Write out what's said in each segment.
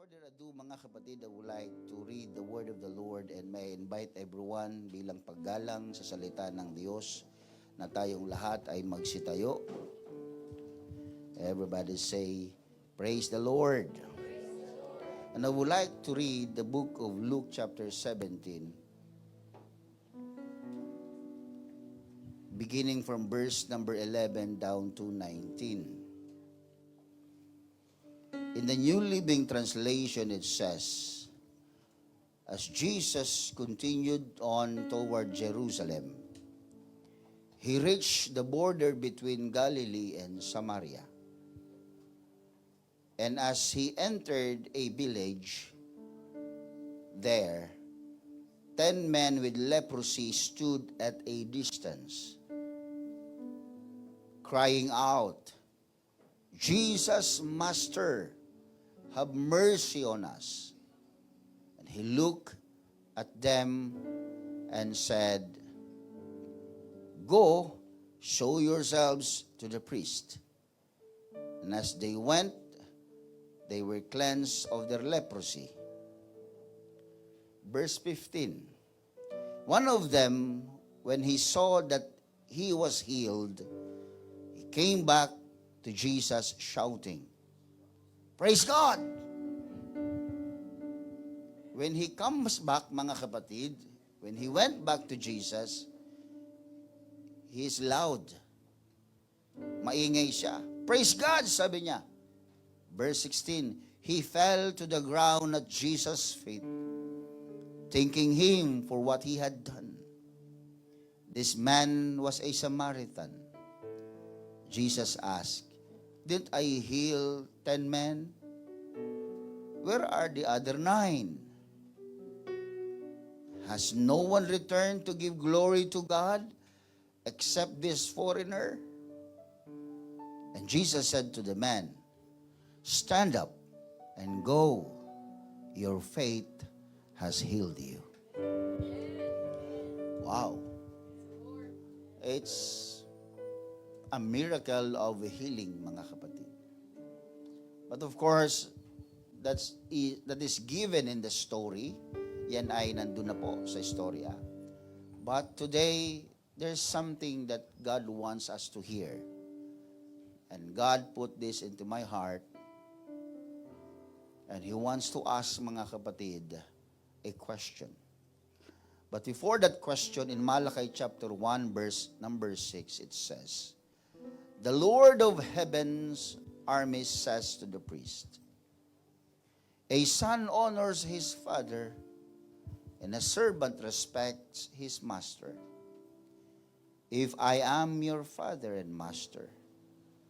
further ado, mga kapatid, I would like to read the word of the Lord and may invite everyone bilang paggalang sa salita ng Diyos na tayong lahat ay magsitayo. Everybody say, praise the Lord. And I would like to read the book of Luke chapter 17, beginning from verse number 11 down to 19. In the New Living Translation, it says, as Jesus continued on toward Jerusalem, he reached the border between Galilee and Samaria. And as he entered a village, there 10 men with leprosy stood at a distance, crying out, Jesus, Master, have mercy on us. And he looked at them and said, go, show yourselves to the priest. And as they went, they were cleansed of their leprosy. Verse 15. One of them, when he saw that he was healed, he came back to Jesus shouting, praise God! When he comes back, mga kapatid, when he went back to Jesus, he is loud. Maingay siya. Praise God, sabi niya. Verse 16, he fell to the ground at Jesus' feet, thanking him for what he had done. This man was a Samaritan. Jesus asked, didn't I heal 10 men? Where are the other 9? Has no one returned to give glory to God except this foreigner? And Jesus said to the man, stand up and go. Your faith has healed you. Wow. It's a miracle of healing, mga kapatid. But of course, that is given in the story. Yan ay nandun na po sa istorya. But today, there's something that God wants us to hear. And God put this into my heart. And He wants to ask, mga kapatid, a question. But before that question, in Malachi chapter 1, verse number 6, it says, the Lord of heaven's armies says to the priest, a son honors his father, and a servant respects his master. If I am your father and master,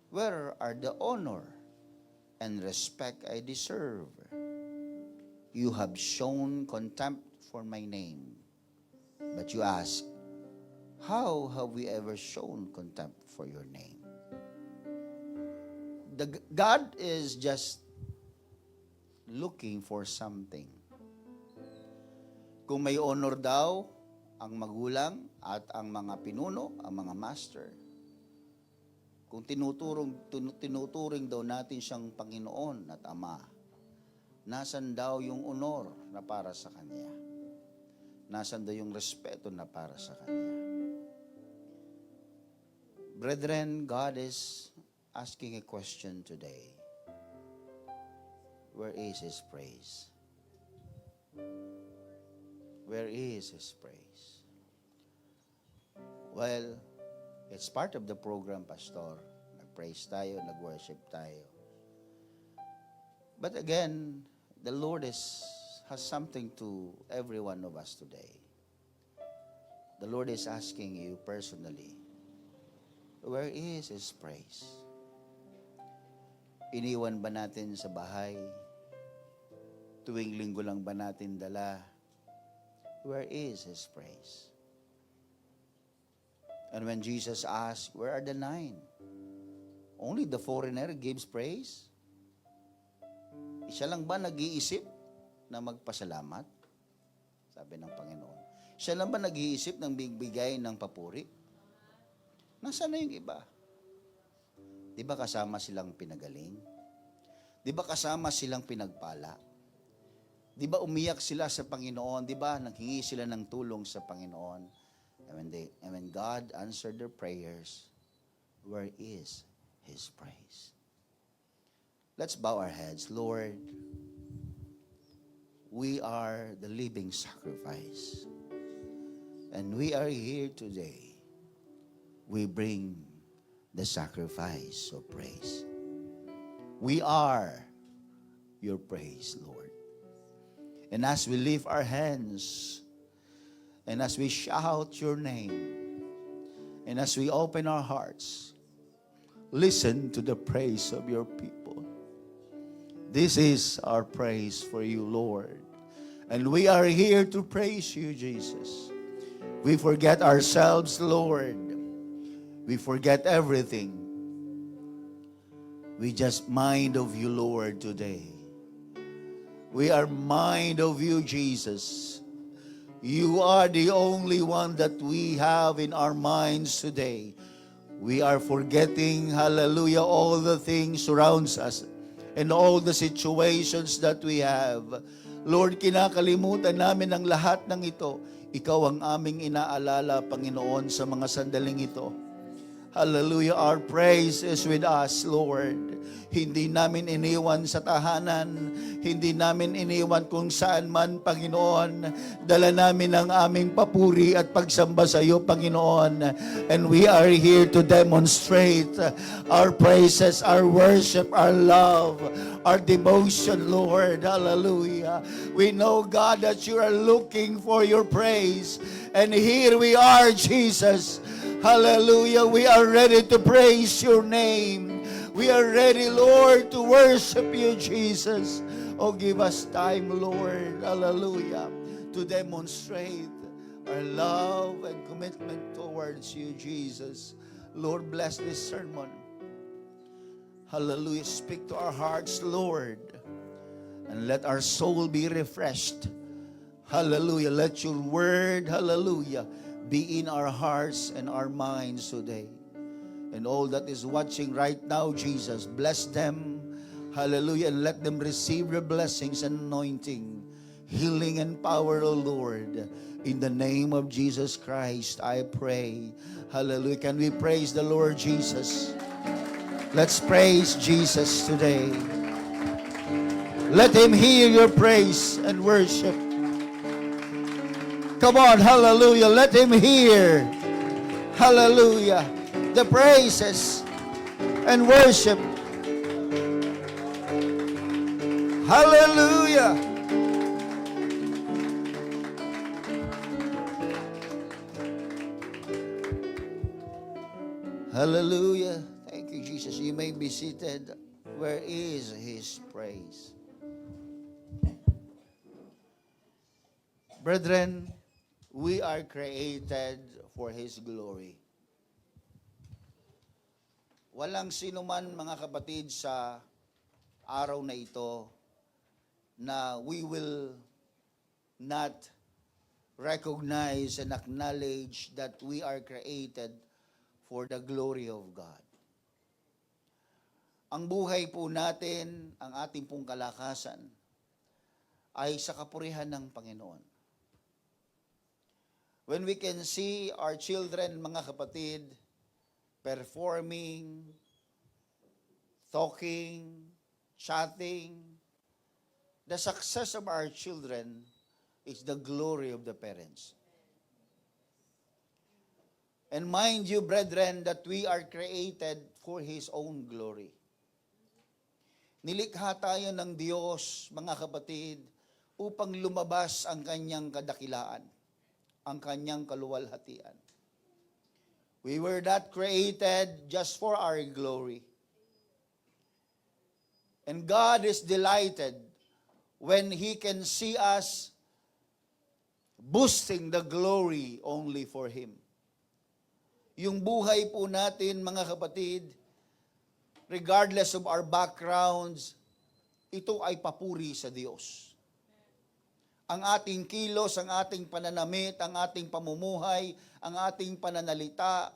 where are the honor and respect I deserve? You have shown contempt for my name. But you ask, how have we ever shown contempt for your name? God is just looking for something. Kung may honor daw ang magulang at ang mga pinuno, ang mga master, kung tinuturing daw natin siyang Panginoon at Ama, nasan daw yung honor na para sa Kanya? Nasan daw yung respeto na para sa Kanya? Brethren, God is asking a question today. Where is His praise? Where is His praise? Well, it's part of the program, Pastor. Nag-praise tayo, nag-worship tayo. But again, the Lord has something to every one of us today. The Lord is asking you personally, where is His praise? Iniwan ba natin sa bahay? Tuwing linggo lang ba natin dala? Where is His praise? And when Jesus asked, where are the 9? Only the foreigner gives praise? Siya lang ba nag-iisip na magpasalamat? Sabi ng Panginoon. Siya lang ba nag-iisip ng bigbigay ng papuri? Nasaan na yung iba? Di ba kasama silang pinagaling? Di ba kasama silang pinagpala? Di ba umiyak sila sa Panginoon? Di ba nanghingi sila ng tulong sa Panginoon? And when God answered their prayers, where is His praise? Let's bow our heads. Lord, we are the living sacrifice. And we are here today. We bring the sacrifice of praise. We are your praise, Lord. And as we lift our hands, and as we shout your name, and as we open our hearts, listen to the praise of your people. This is our praise for you, Lord. And we are here to praise you, Jesus. We forget ourselves, Lord. We forget everything. We just mind of you, Lord, today. We are mind of you, Jesus. You are the only one that we have in our minds today. We are forgetting, hallelujah, all the things surrounds us and all the situations that we have. Lord, kinakalimutan namin ang lahat ng ito. Ikaw ang aming inaalala, Panginoon, sa mga sandaling ito. Hallelujah, our praise is with us, Lord. Hindi namin iniwan sa tahanan, hindi namin iniwan kung saan man, Panginoon. Dala namin ang aming papuri at pagsamba sa iyo, Panginoon. And we are here to demonstrate our praises, our worship, our love, our devotion, Lord. Hallelujah. We know, God, that you are looking for your praise. And here we are, Jesus. Hallelujah. We are ready to praise your name. We are ready, Lord, to worship you, Jesus. Oh, give us time, Lord. Hallelujah. To demonstrate our love and commitment towards you, Jesus. Lord, bless this sermon. Hallelujah. Speak to our hearts, Lord. And let our soul be refreshed. Hallelujah. Let your word, hallelujah, be in our hearts and our minds today. And all that is watching right now, Jesus, bless them. Hallelujah. And let them receive your blessings and anointing, healing and power, O Lord. In the name of Jesus Christ, I pray. Hallelujah. Can we praise the Lord Jesus? Let's praise Jesus today. Let him hear your praise and worship. Come on, hallelujah. Let him hear, hallelujah, the praises and worship. Hallelujah. Hallelujah. Thank you, Jesus. You may be seated. Where is his praise? Brethren, we are created for His glory. Walang sino man, mga kapatid, sa araw na ito na we will not recognize and acknowledge that we are created for the glory of God. Ang buhay po natin, ang ating pong kalakasan, ay sa kapurihan ng Panginoon. When we can see our children, mga kapatid, performing, talking, chatting, the success of our children is the glory of the parents. And mind you, brethren, that we are created for His own glory. Nilikha tayo ng Diyos, mga kapatid, upang lumabas ang Kanyang kadakilaan, ang Kanyang kaluwalhatian. We were not created just for our glory. And God is delighted when He can see us boosting the glory only for Him. Yung buhay po natin, mga kapatid, regardless of our backgrounds, ito ay papuri sa Diyos. Ang ating kilos, ang ating pananamit, ang ating pamumuhay, ang ating pananalita,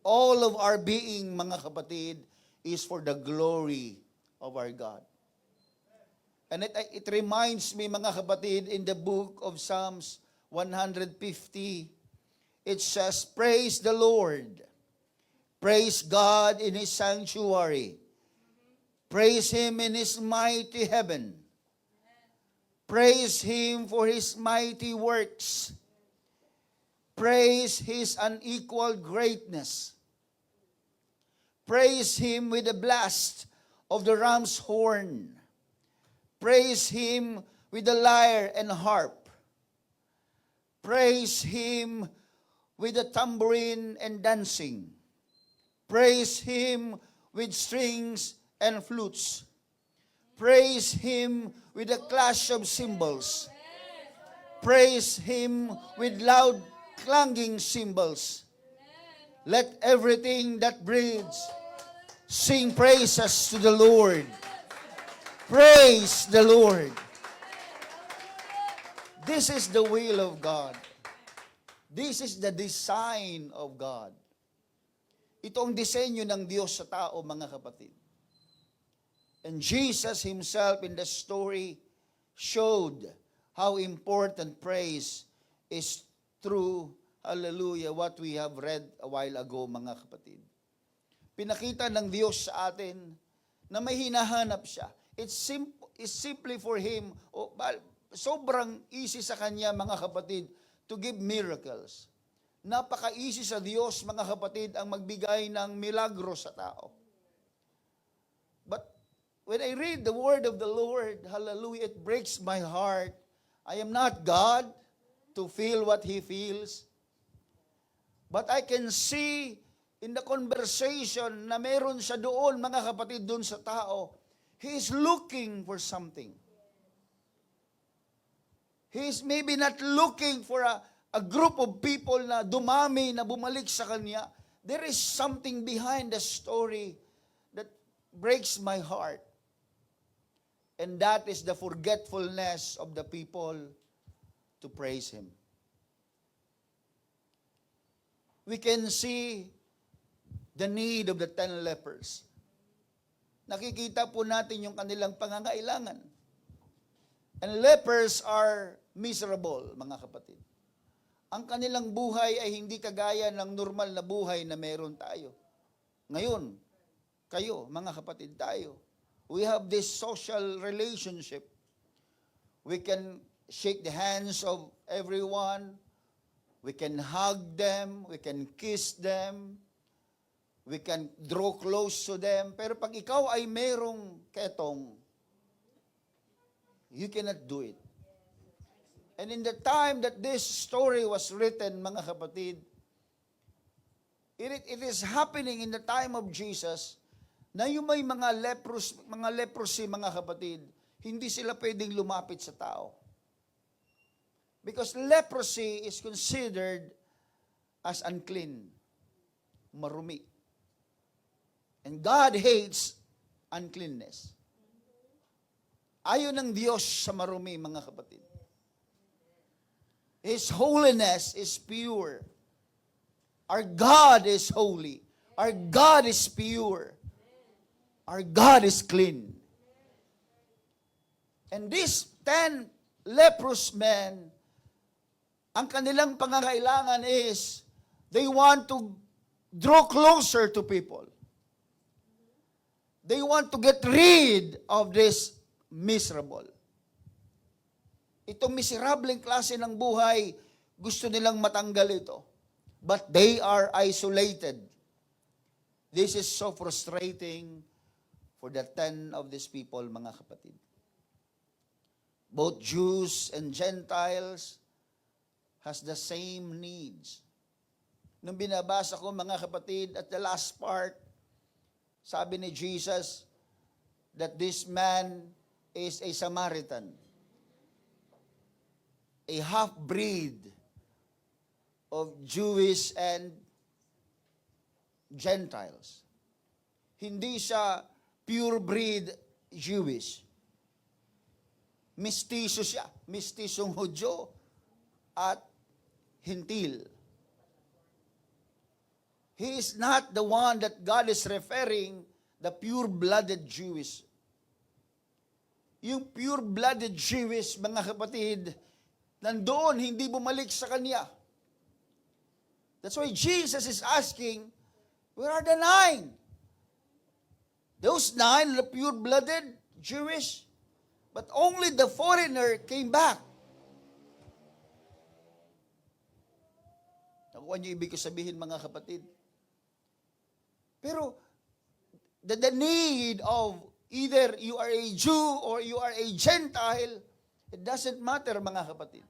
all of our being, mga kapatid, is for the glory of our God. And it reminds me, mga kapatid, in the book of Psalms 150, it says, praise the Lord. Praise God in His sanctuary. Praise Him in His mighty heaven. Praise Him for His mighty works. Praise His unequaled greatness. Praise Him with the blast of the ram's horn. Praise Him with the lyre and harp. Praise Him with the tambourine and dancing. Praise Him with strings and flutes. Praise Him with the clash of cymbals. Praise Him with loud clanging cymbals. Let everything that breathes sing praises to the Lord. Praise the Lord. This is the will of God. This is the design of God. Ito ang disenyo ng Diyos sa tao, mga kapatid. And Jesus Himself in the story showed how important praise is through, hallelujah, what we have read a while ago, mga kapatid. Pinakita ng Diyos sa atin na may hinahanap siya. It's simply for Him, sobrang easy sa Kanya, mga kapatid, to give miracles. Napaka-easy sa Diyos, mga kapatid, ang magbigay ng milagro sa tao. But when I read the word of the Lord, hallelujah, it breaks my heart. I am not God to feel what He feels. But I can see in the conversation na meron siya doon, mga kapatid, doon sa tao. He is looking for something. He is maybe not looking for a group of people na dumami, na bumalik sa Kanya. There is something behind the story that breaks my heart. And that is the forgetfulness of the people to praise Him. We can see the need of the 10 lepers. Nakikita po natin yung kanilang pangangailangan. And lepers are miserable, mga kapatid. Ang kanilang buhay ay hindi kagaya ng normal na buhay na meron tayo. Ngayon, kayo, mga kapatid, tayo, we have this social relationship. We can shake the hands of everyone. We can hug them. We can kiss them. We can draw close to them. Pero pag ikaw ay merong ketong, you cannot do it. And in the time that this story was written, mga kapatid, it is happening in the time of Jesus na yung may mga leprosy, mga kapatid, hindi sila pwedeng lumapit sa tao. Because leprosy is considered as unclean, marumi. And God hates uncleanness. Ayaw ng Diyos sa marumi, mga kapatid. His holiness is pure. Our God is holy. Our God is pure. Our God is clean. And these 10 leprous men, ang kanilang pangangailangan is, they want to draw closer to people. They want to get rid of this miserable. Itong miserableng klase ng buhay, gusto nilang matanggal ito. But they are isolated. This is so frustrating for the 10 of these people, mga kapatid. Both Jews and Gentiles has the same needs. Nung binabasa ko, mga kapatid, at the last part, sabi ni Jesus that this man is a Samaritan, a half-breed of Jewish and Gentiles. Hindi siya pure-breed Jewish. Mistiso siya. Mistisong Hudyo at Hintil. He is not the one that God is referring, the pure-blooded Jewish. yung pure-blooded Jewish, mga kapatid, nandoon, hindi bumalik sa kanya. That's why Jesus is asking, where are the 9? Those 9, the pure-blooded Jewish, but only the foreigner came back. Nakuha niyo ibig ko sabihin, mga kapatid. Pero, the need of either you are a Jew or you are a Gentile, it doesn't matter, mga kapatid.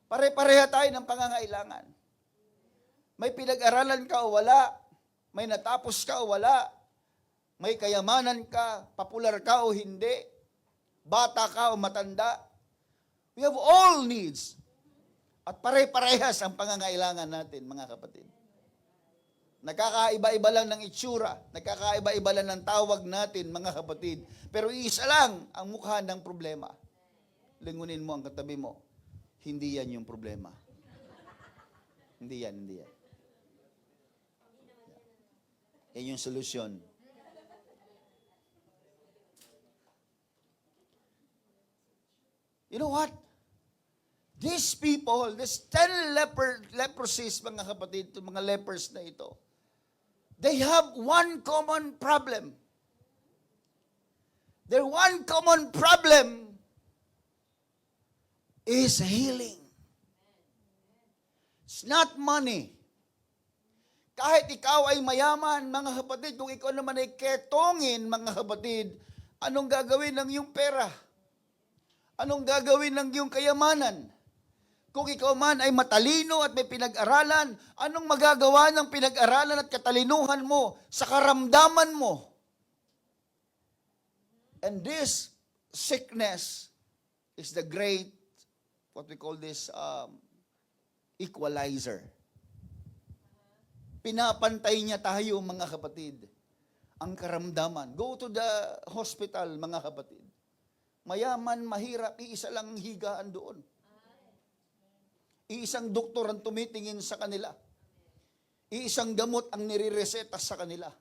Pare-pareha tayo ng pangangailangan. May pinag-aralan ka o wala, may natapos ka o wala, may kayamanan ka, popular ka o hindi, bata ka o matanda. We have all needs. At pare-parehas ang pangangailangan natin, mga kapatid. Nagkakaiba-iba lang ng itsura, nagkakaiba-iba lang ng tawag natin, mga kapatid. Pero isa lang ang mukha ng problema. Lingunin mo ang katabi mo, hindi yan yung problema. Hindi yan. Yan yung solusyon. You know what? These people, these 10 leprosies, mga kapatid, itong mga lepers na ito, they have one common problem. Their one common problem is healing. It's not money. Kahit ikaw ay mayaman, mga kapatid, kung ikaw naman ay ketongin, mga kapatid, anong gagawin ng iyong pera? Anong gagawin ng iyong kayamanan? Kung ikaw man ay matalino at may pinag-aralan, anong magagawa ng pinag-aralan at katalinuhan mo sa karamdaman mo? And this sickness is the great, what we call this, equalizer. Pinapantay niya tayo, mga kapatid, ang karamdaman. Go to the hospital, mga kapatid. Mayaman, mahirap, iisa lang higaan doon. Iisang doktor ang tumitingin sa kanila. Iisang gamot ang nirireseta sa kanila.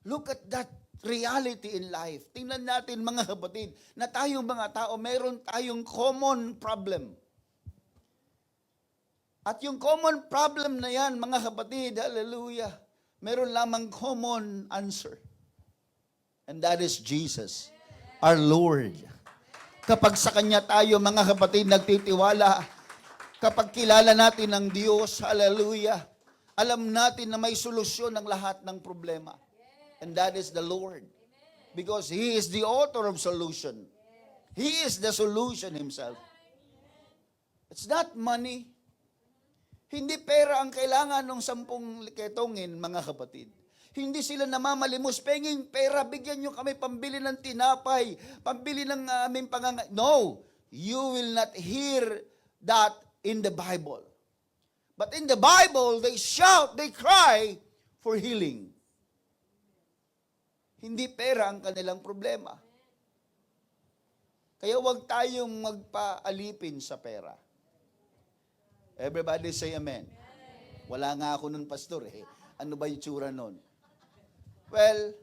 Look at that reality in life. Tingnan natin, mga kapatid, na tayong mga tao, meron tayong common problem. At yung common problem na yan, mga kapatid, hallelujah, meron lamang common answer. And that is Jesus, our Lord. Kapag sa Kanya tayo, mga kapatid, nagtitiwala, kapag kilala natin ang Diyos, hallelujah, alam natin na may solusyon ng lahat ng problema. And that is the Lord. Because He is the author of solution. He is the solution Himself. It's not money. Hindi pera ang kailangan ng 10 ketongin, mga kapatid. Hindi sila namamalimos, penging pera, bigyan nyo kami pambili ng tinapay, pambili ng aming No, you will not hear that in the Bible. But in the Bible, they shout, they cry for healing. Hindi pera ang kanilang problema. Kaya huwag tayong magpaalipin sa pera. Everybody say amen. Wala nga ako nun, pastor eh. Ano ba yung tsura nun? Well,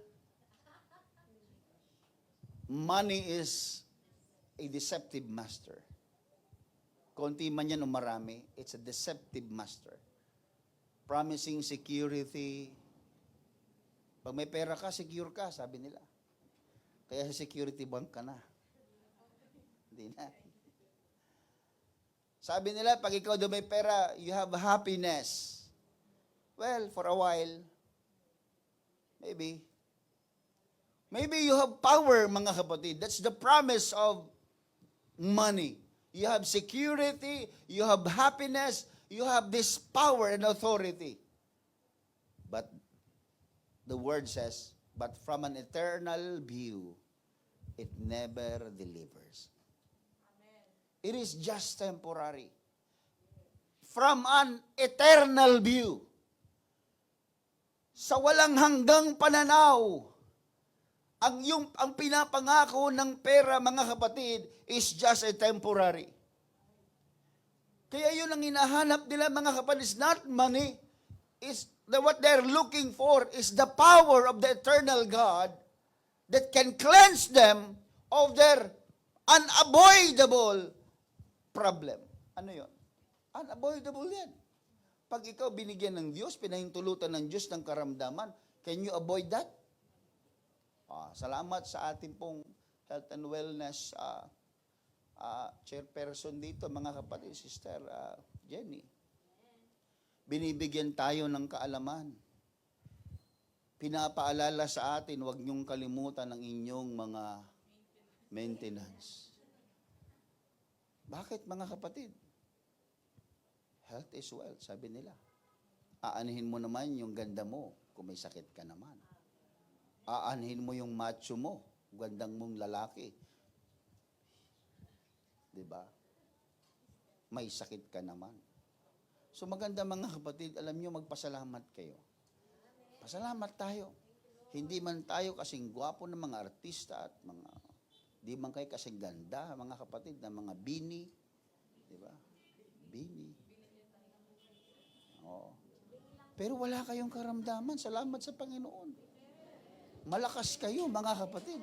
money is a deceptive master. Konti man yan o marami, it's a deceptive master. Promising security. Pag may pera ka, secure ka, sabi nila. Kaya sa security bank ka na. Hindi na. Sabi nila, pag ikaw doon may pera, you have happiness. Well, for a while, maybe. Maybe you have power, mga kapatid. That's the promise of money. You have security, you have happiness, you have this power and authority. But the word says, but from an eternal view, it never delivers. It is just temporary. From an eternal view, sa walang hanggang pananaw, ang pinapangako ng pera, mga kapatid, is just a temporary. Kaya yun ang hinahanap nila, mga kapatid, is not money. What they're looking for is the power of the eternal God that can cleanse them of their unavoidable problem. Ano yun? Unavoidable yan. Pag ikaw binigyan ng Diyos, pinahintulutan ng Diyos ng karamdaman, can you avoid that? Salamat sa ating pong health and wellness chairperson dito, mga kapatid, Sister Jenny. Binibigyan tayo ng kaalaman. Pinapaalala sa atin, huwag niyong kalimutan ang inyong mga maintenance. Bakit, mga kapatid? Health is wealth, sabi nila. Aanihin mo naman yung ganda mo kung may sakit ka naman. Aanihin mo yung macho mo, gandang mong lalaki. Diba? May sakit ka naman. So maganda, mga kapatid, alam nyo, magpasalamat kayo. Pasalamat tayo. Hindi man tayo kasing gwapo ng mga artista at mga, di man kayo kasing ganda, mga kapatid, ng mga bini. Diba? Bini. Oo. Pero wala kayong karamdaman. Salamat sa Panginoon. Malakas kayo, mga kapatid.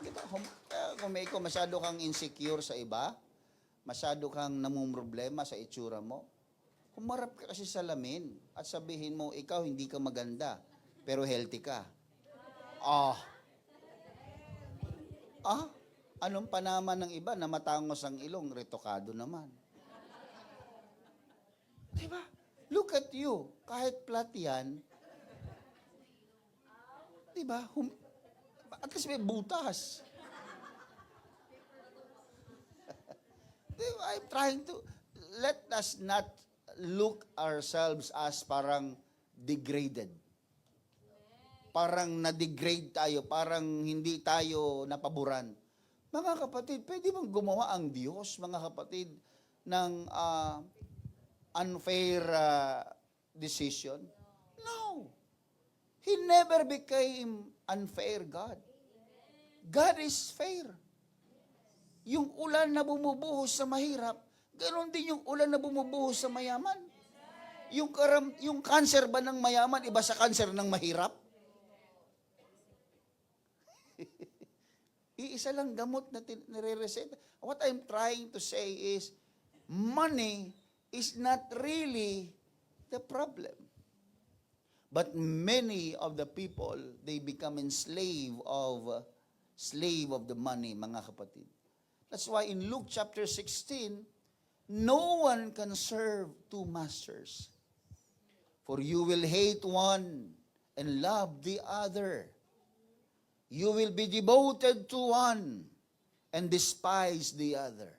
Diba? Kung may masyado kang insecure sa iba, masyado kang namumroblema sa itsura mo, humarap ka kasi sa salamin at sabihin mo, ikaw hindi ka maganda, pero healthy ka. Anong panaman ng iba na matangos ang ilong, retokado naman. Diba? Look at you. Kahit flat yan, diba? At least may butas. Diba? I'm trying to, let us not look ourselves as parang degraded. Parang na-degrade tayo, parang hindi tayo napaboran. Mga kapatid, pwede bang gumawa ang Diyos, mga kapatid, ng unfair decision? No. He never became unfair God. God is fair. Yung ulan na bumubuhos sa mahirap, ganon din yung ulan na bumubuhos sa mayaman. Yung cancer ba ng mayaman, iba sa cancer ng mahirap? Iisa lang gamot na nire-reseta. What I'm trying to say is, money is not really the problem. But many of the people, they become slave of the money, mga kapatid. That's why in Luke chapter 16, no one can serve two masters. For you will hate one and love the other. You will be devoted to one and despise the other.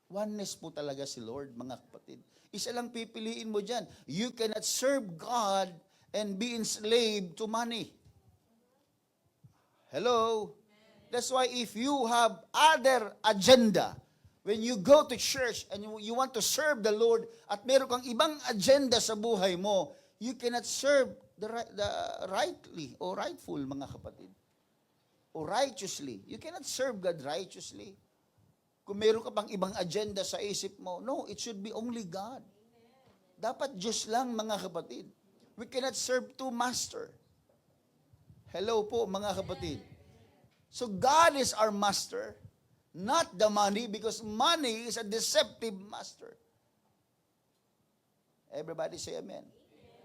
Oneness po talaga si Lord, mga kapatid. Isa lang pipiliin mo dyan. You cannot serve God and be enslaved to money. Hello? That's why if you have other agenda, when you go to church and you want to serve the Lord at meron kang ibang agenda sa buhay mo, you cannot serve the rightly or rightful, mga kapatid. O righteously. You cannot serve God righteously. Kung meron ka pang ibang agenda sa isip mo, no, it should be only God. Dapat Diyos lang, mga kapatid. We cannot serve two master. Hello po, mga kapatid. So God is our master, not the money, because money is a deceptive master. Everybody say amen.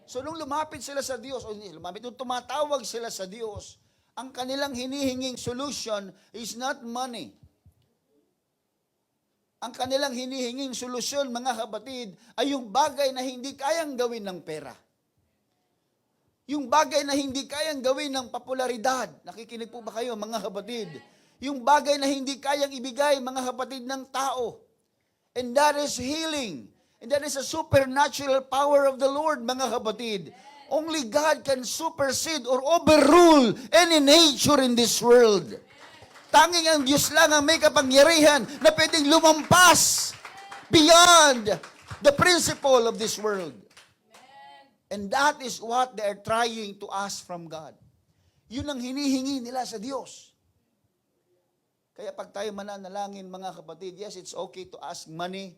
So nung lumapit sila sa Diyos, nung tumatawag sila sa Diyos, ang kanilang hinihinging solution is not money. Ang kanilang hinihinging solusyon, mga kapatid, ay yung bagay na hindi kayang gawin ng pera. Yung bagay na hindi kayang gawin ng popularidad. Nakikinig po ba kayo, mga kapatid? Yung bagay na hindi kayang ibigay, mga kapatid, ng tao. And that is healing. And that is a supernatural power of the Lord, mga kapatid. Only God can supersede or overrule any nature in this world. Tanging ang Diyos lang ang may kapangyarihan na pwedeng lumampas beyond the principle of this world. And that is what they are trying to ask from God. Yun ang hinihingi nila sa Diyos. Kaya pag tayo mananalangin, mga kapatid, yes, it's okay to ask money.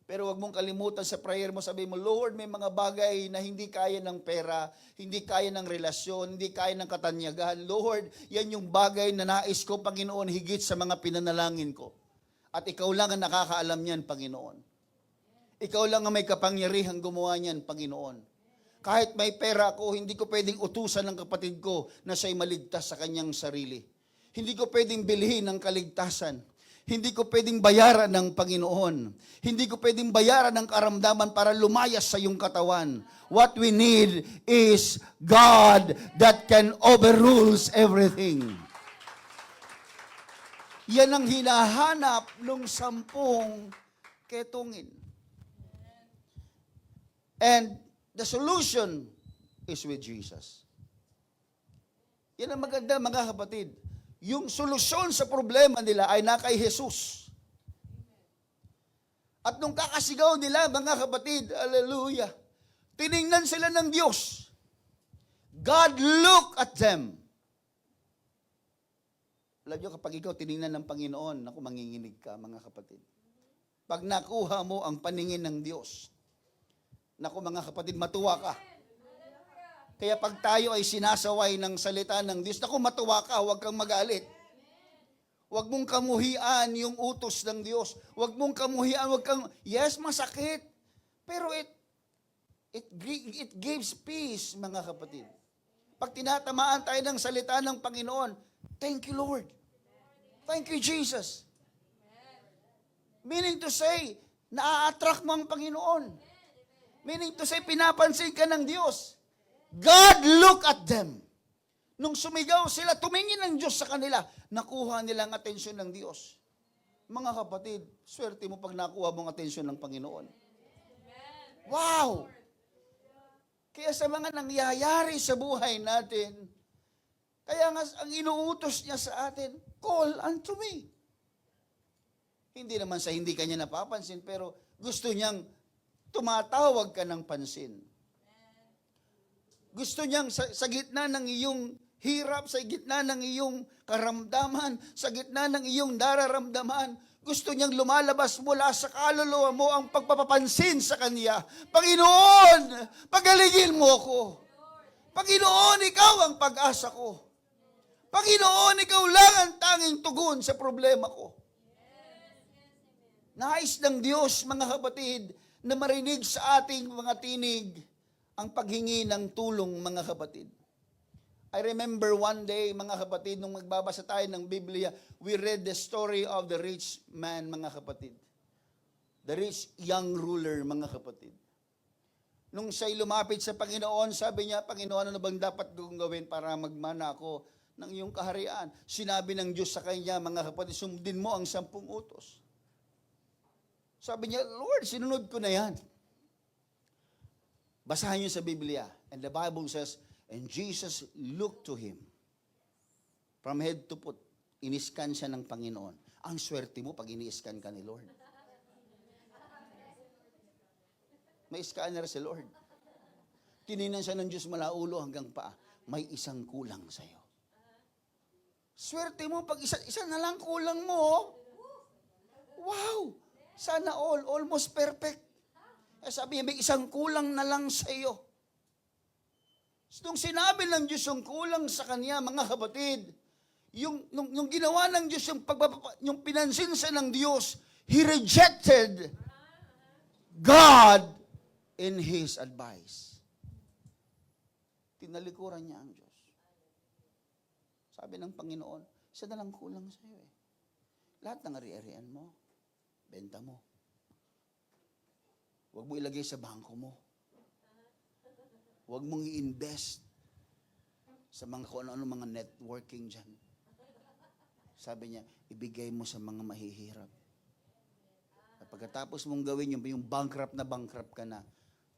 Pero wag mong kalimutan sa prayer mo, sabi mo, Lord, may mga bagay na hindi kaya ng pera, hindi kaya ng relasyon, hindi kaya ng katanyagan. Lord, yan yung bagay na nais ko, Panginoon, higit sa mga pinanalangin ko. At ikaw lang ang nakakaalam niyan, Panginoon. Ikaw lang ang may kapangyarihang gumawa niyan, Panginoon. Kahit may pera ako, hindi ko pwedeng utusan ng kapatid ko na siya'y maligtas sa kanyang sarili. Hindi ko pwedeng bilhin ng kaligtasan. Hindi ko pwedeng bayaran ng Panginoon. Hindi ko pwedeng bayaran ng karamdaman para lumayas sa iyong katawan. What we need is God that can overrules everything. Yan ang hinahanap ng 10 ketungin. And the solution is with Jesus. Yan ang maganda, mga kapatid. Yung solusyon sa problema nila ay na kay Jesus. At nung kakasigaw nila, mga kapatid, hallelujah, tiningnan sila ng Diyos. God look at them. Alam nyo, kapag ikaw tiningnan ng Panginoon, naku, manginginig ka, mga kapatid. Pag nakuha mo ang paningin ng Diyos, naku, mga kapatid, matuwa ka. Kaya pag tayo ay sinasaway ng salita ng Diyos, naku, matuwa ka, huwag kang magalit. Huwag mong kamuhian yung utos ng Diyos. Huwag mong kamuhian, yes, masakit. Pero it gives peace, mga kapatid. Pag tinatamaan tayo ng salita ng Panginoon, thank you, Lord. Thank you, Jesus. Meaning to say, na-attract mo ang Panginoon. Meaning to say, pinapansin ka ng Diyos. God look at them. Nung sumigaw sila, tumingin ng Diyos sa kanila. Nakuha nila ang atensyon ng Diyos. Mga kapatid, swerte mo pag nakuha mo ang atensyon ng Panginoon. Wow! Kaya sa mga nangyayari sa buhay natin, kaya nga ang inuutos niya sa atin, call unto me. Hindi naman sa hindi kanya napapansin, pero gusto niyang tumatawag ka ng pansin. Gusto niyang sa gitna ng iyong hirap, sa gitna ng iyong karamdaman, sa gitna ng iyong nararamdaman, gusto niyang lumalabas mula sa kaluluwa mo ang pagpapapansin sa Kanya. Panginoon, pagalingin mo ako. Panginoon, ikaw ang pag-asa ko. Panginoon, ikaw lang ang tanging tugon sa problema ko. Nais ng Diyos, mga kapatid, na marinig sa ating mga tinig ang paghingi ng tulong, mga kapatid. I remember one day, mga kapatid, nung magbabasa tayo ng Biblia, we read the story of the rich man, mga kapatid. The rich young ruler, mga kapatid. Nung siya'y lumapit sa Panginoon, sabi niya, Panginoon, ano bang dapat kong gawin para magmana ako ng iyong kaharian? Sinabi ng Diyos sa kanya, mga kapatid, sundin mo ang 10 utos. Sabi niya, Lord, sinunod ko na yan. Basahin niyo sa Biblia. And the Bible says, and Jesus looked to him. From head to foot, iniskan siya ng Panginoon. Ang swerte mo pag ini-scan ka ni Lord. May scanner si Lord. Tininan siya ng Diyos mula ulo hanggang paa. May isang kulang sa'yo. Swerte mo pag isa na lang kulang mo. Wow! Sana all, almost perfect. Sabi niya, may isang kulang na lang sa iyo. Nung sinabi ng Diyos yung kulang sa kanya, mga kapatid, yung ginawa ng Diyos, yung pinansin siya ng Diyos, He rejected God in His advice. Tinalikuran niya ang Diyos. Sabi ng Panginoon, isa na lang kulang sa iyo eh. Lahat ng ari-arian mo, benta mo. Huwag mo ilagay sa bangko mo. Huwag mong i-invest sa mga kung ano mga networking dyan. Sabi niya, ibigay mo sa mga mahihirap. At pagkatapos mong gawin yung bankrupt ka na,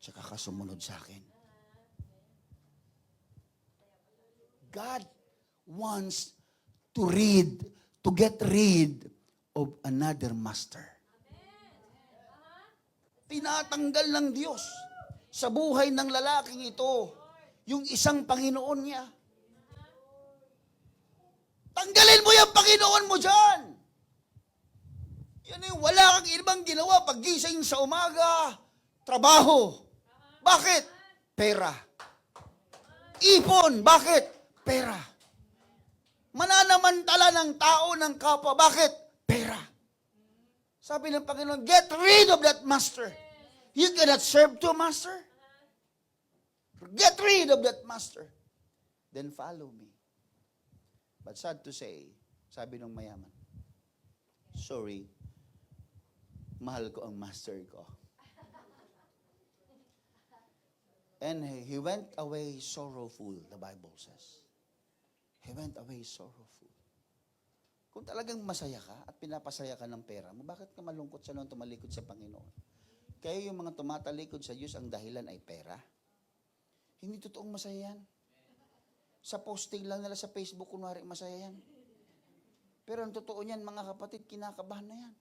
tsaka ka sumunod sa akin. God wants to get rid of another master. Tinatanggal ng Diyos sa buhay ng lalaking ito yung isang Panginoon niya. Tanggalin mo yung Panginoon mo dyan. Yan yung wala kang ibang ginawa paggising sa umaga, trabaho. Bakit? Pera. Ipon. Bakit? Pera. Mananamantala ng tao ng kapwa. Bakit? Pera. Sabi ng Panginoon, get rid of that master. You cannot serve two master. Get rid of that master. Then follow me. But sad to say, sabi ng mayaman, sorry, mahal ko ang master ko. And he went away sorrowful, the Bible says. He went away sorrowful. Kung talagang masaya ka at pinapasaya ka ng pera mo, bakit ka malungkot sa noon tumalikod sa Panginoon? Kaya yung mga tumatalikod sa Diyos, ang dahilan ay pera. Hindi totoong masaya yan. Sa posting lang nila sa Facebook, kunwari masaya yan. Pero ang totoo niyan, mga kapatid, kinakabahan na yan.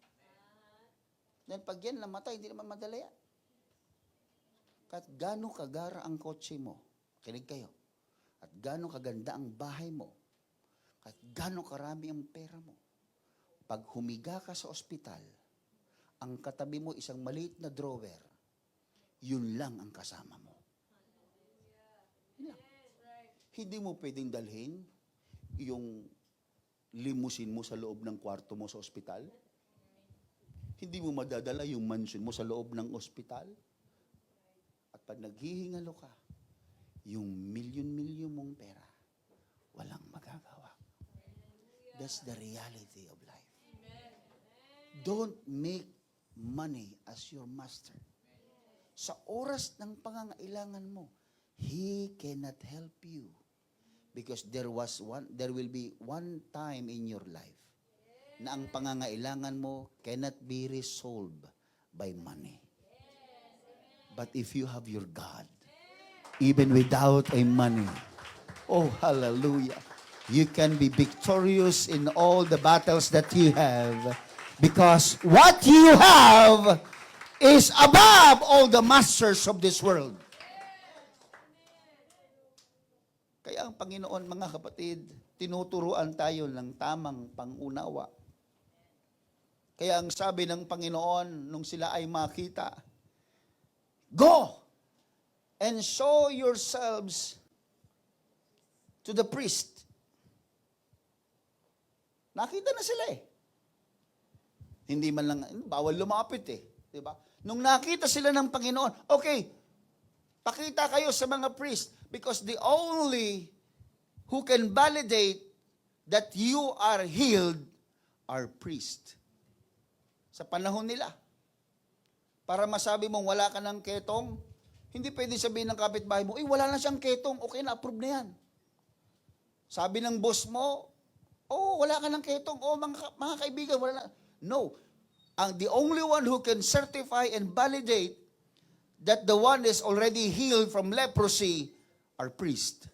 Dahil pag yan namatay, hindi naman madala yan. Kahit gano'ng kagara ang kotse mo, kinig kayo, at gano'ng kaganda ang bahay mo, kahit gano'ng karami ang pera mo, pag humiga ka sa ospital, ang katabi mo isang maliit na drawer, yun lang ang kasama mo. Yun lang. Hindi mo pwedeng dalhin yung limousine mo sa loob ng kwarto mo sa ospital. Hindi mo madadala yung mansion mo sa loob ng ospital. At pag naghihingalo ka, yung milyon-milyon mong pera, walang magagawa. That's the reality of life. Don't make money as your master. Sa oras ng pangangailangan mo, he cannot help you. Because there will be one time in your life na ang pangangailangan mo cannot be resolved by money. But if you have your God, even without a money, oh hallelujah, you can be victorious in all the battles that you have because what you have is above all the masters of this world. Kaya ang Panginoon, mga kapatid, tinuturuan tayo ng tamang pangunawa. Kaya ang sabi ng Panginoon nung sila ay makita, go and show yourselves to the priest. Nakita na sila eh. Hindi man lang, bawal lumapit eh. Diba? Nung nakita sila ng Panginoon, okay, pakita kayo sa mga priest because the only who can validate that you are healed are priest. Sa panahon nila. Para masabi mong wala ka ng ketong, hindi pwede sabihin ng kapitbahay mo, wala na siyang ketong, okay na, approve na yan. Sabi ng boss mo, wala ka ng ketong, mga kaibigan, wala na. No. The only one who can certify and validate that the one is already healed from leprosy are priest.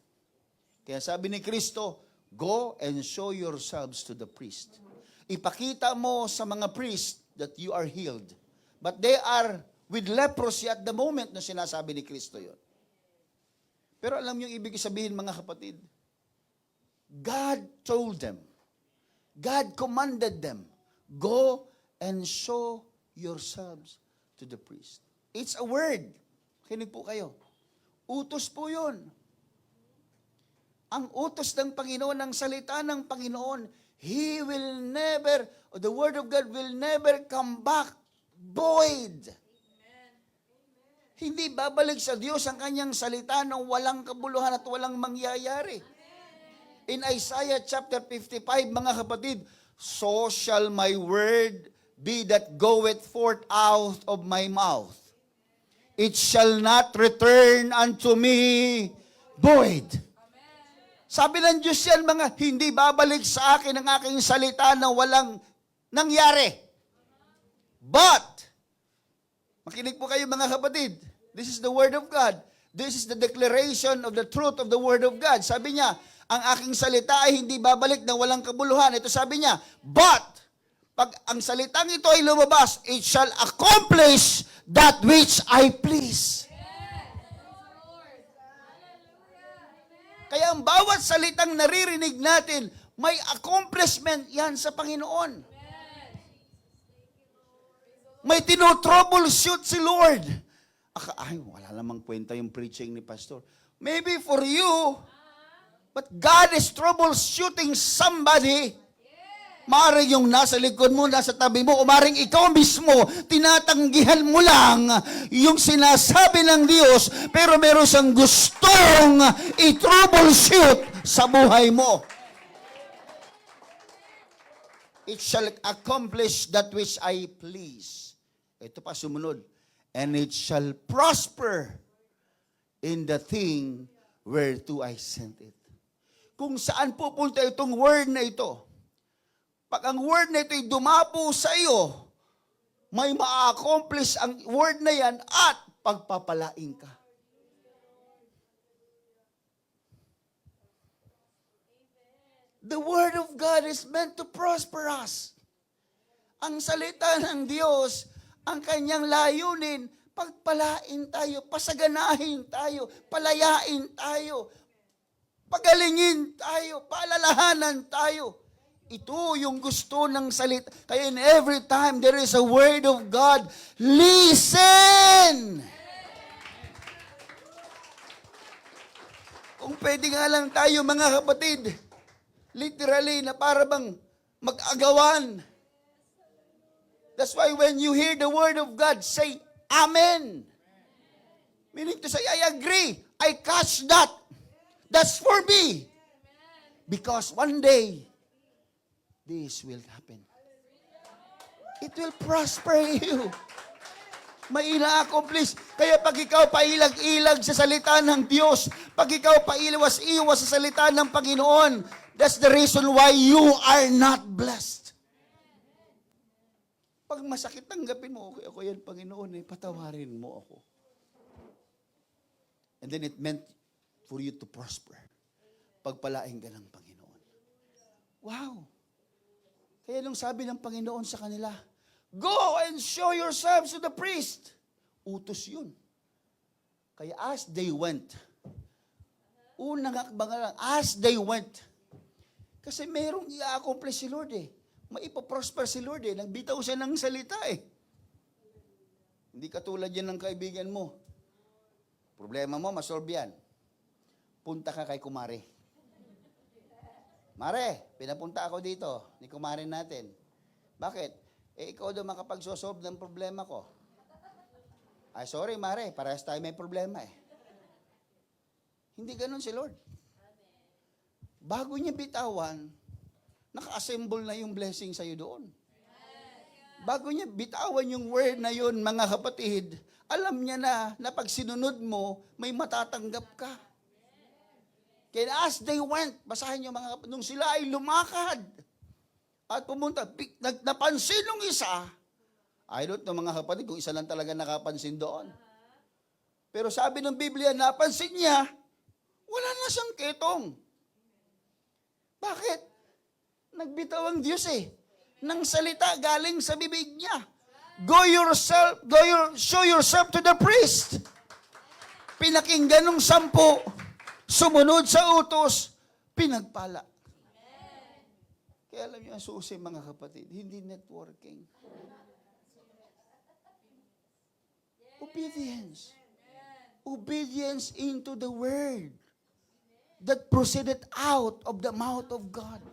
Kaya sabi ni Kristo, go and show yourselves to the priest. Ipakita mo sa mga priest that you are healed. But they are with leprosy at the moment na sinasabi ni Kristo yun. Pero alam niyo ibig sabihin, mga kapatid, God told them, God commanded them, go and show yourselves to the priest. It's a word. Kinig po kayo. Utos po yun. Ang utos ng Panginoon, ang salita ng Panginoon, He will never, or the Word of God will never come back void. Amen. Hindi babalik sa Diyos ang kanyang salita nang walang kabuluhan at walang mangyayari. Amen. In Isaiah chapter 55, mga kapatid, so shall my word be that goeth forth out of my mouth. It shall not return unto me void. Sabi ng Diyos yan, mga hindi babalik sa akin ang aking salita na walang nangyari. But, makinig po kayo mga kapatid, this is the Word of God. This is the declaration of the truth of the Word of God. Sabi niya, ang aking salita ay hindi babalik na walang kabuluhan. Ito sabi niya, but, pag ang salitang ito ay lumabas, it shall accomplish that which I please. Kaya ang bawat salitang naririnig natin, may accomplishment yan sa Panginoon. May tinotroubleshoot si Lord. Ay, wala namang kwenta yung preaching ni Pastor. Maybe for you, but God is troubleshooting somebody. Maaring yung nasa likod mo, nasa tabi mo, o maaring ikaw mismo, tinatanggihan mo lang yung sinasabi ng Diyos, pero meron siyang gustong i-troubleshoot sa buhay mo. It shall accomplish that which I please. Ito pa sumunod. And it shall prosper in the thing whereto I sent it. Kung saan pupunta itong word na ito, pag ang word na ito'y dumapo sa iyo, may ma-accomplish ang word na yan at pagpapalain ka. The word of God is meant to prosper us. Ang salita ng Diyos, ang kanyang layunin, pagpalain tayo, pasaganahin tayo, palayain tayo, pagalingin tayo, paalalahanan tayo. Ito yung gusto ng salita. Kaya in every time there is a word of God, listen! Kung pwede nga lang tayo mga kapatid, literally na para bang mag-agawan. That's why when you hear the word of God, say, Amen. Meaning to say, I agree. I catch that. That's for me. Because one day, this will happen. It will prosper you. May ina-accomplish. Kaya pag ikaw pailag-ilag sa salita ng Diyos, pag ikaw paiwas-iwas sa salita ng Panginoon, that's the reason why you are not blessed. Pag masakit, tanggapin mo, okay, ako yan, Panginoon, patawarin mo ako. And then it meant for you to prosper. Pagpalain ka ng Panginoon. Wow! Kaya nung sabi ng Panginoon sa kanila, go and show yourselves to the priest. Utos yun. Kaya as they went, unang akbang lang, as they went, kasi mayroong i-accomplish si Lord maipaprosper si Lord Nagbitaw siya ng salita Hindi katulad yan ng kaibigan mo. Problema mo, masolve yan. Punta ka kay kumare. Mare, pinapunta ako dito ni kumare natin. Bakit? Ikaw daw makapagsosolve ng problema ko. Ay, sorry Mare, parehas tayo may problema Hindi ganun si Lord. Bago niya bitawan, naka-assemble na yung blessing sa'yo doon. Bago niya bitawan yung word na yun, mga kapatid, alam niya na pag sinunod mo, may matatanggap ka. Kaya as they went, basahin niyo mga kapatid, nung sila ay lumakad at pumunta, napansin nung isa, I don't know mga kapatid kung isa lang talaga nakapansin doon. Pero sabi ng Biblia, napansin niya, wala na siyang ketong. Bakit? Nagbitaw ang Diyos ng salita galing sa bibig niya. Show yourself to the priest. Pinakinggan ng 10, sumunod sa utos, pinagpala. Kaya alam niyo, ang susi mga kapatid, hindi networking. Obedience. Obedience into the word that proceeded out of the mouth of God.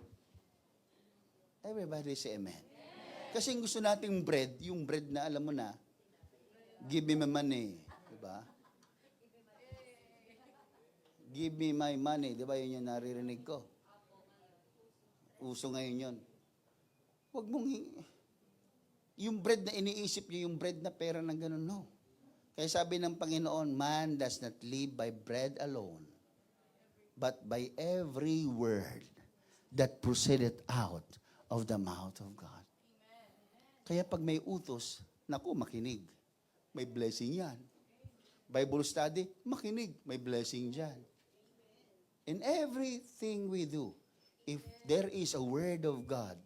Everybody say amen. Kasi gusto nating bread, yung bread na alam mo na, give me my money. Diba? Give me my money. Diba yun yung naririnig ko? Uso ngayon yun. Huwag mong, yung bread na iniisip niyo, yung bread na pera ng ganun, no. Kaya sabi ng Panginoon, man does not live by bread alone, but by every word that proceeded out of the mouth of God. Kaya pag may utos, naku, makinig. May blessing yan. Bible study, makinig. May blessing dyan. In everything we do, if there is a word of God,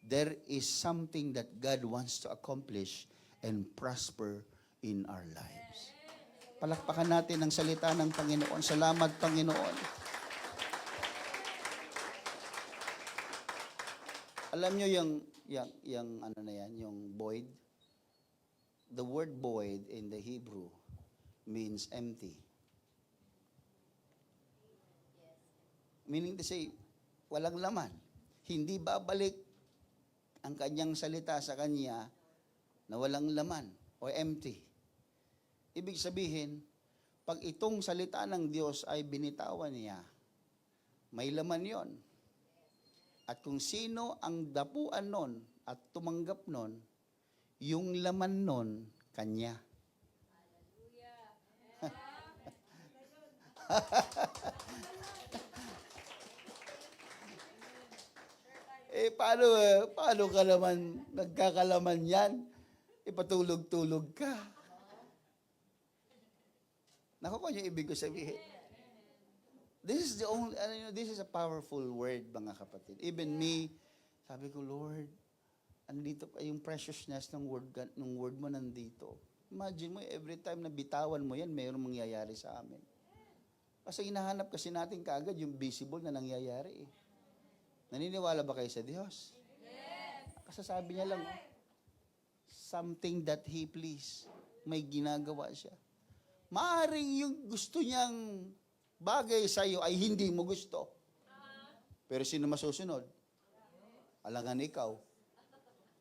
there is something that God wants to accomplish and prosper in our lives. Palakpakan natin ang salita ng Panginoon. Salamat, Panginoon. Alam nyo yung ano na yan, yung Boyd? the word void in the Hebrew means empty. Meaning to say, walang laman. Hindi babalik ang kanyang salita sa kanya na walang laman o empty. Ibig sabihin, pag itong salita ng Diyos ay binitawan niya, may laman yon. At kung sino ang dapuan nun at tumanggap nun, yung laman nun, kanya. Paano ka naman nagkakalaman yan? Ipatulog-tulog ka. Nakuha niyo ibig ko sabihin. This is a powerful word, mga kapatid. Even me, sabi ko, Lord, andito pa yung preciousness ng word mo nandito. Imagine mo, every time na bitawan mo yan, mayroong mangyayari sa amin. Kasi hinahanap kasi natin kaagad yung visible na nangyayari eh. Naniniwala ba kayo sa Diyos? Yes. Kasasabi niya lang, something that He please. May ginagawa siya. Maaring yung gusto niyang bagay sa iyo ay hindi mo gusto. Pero sino masusunod? Alangan ikaw.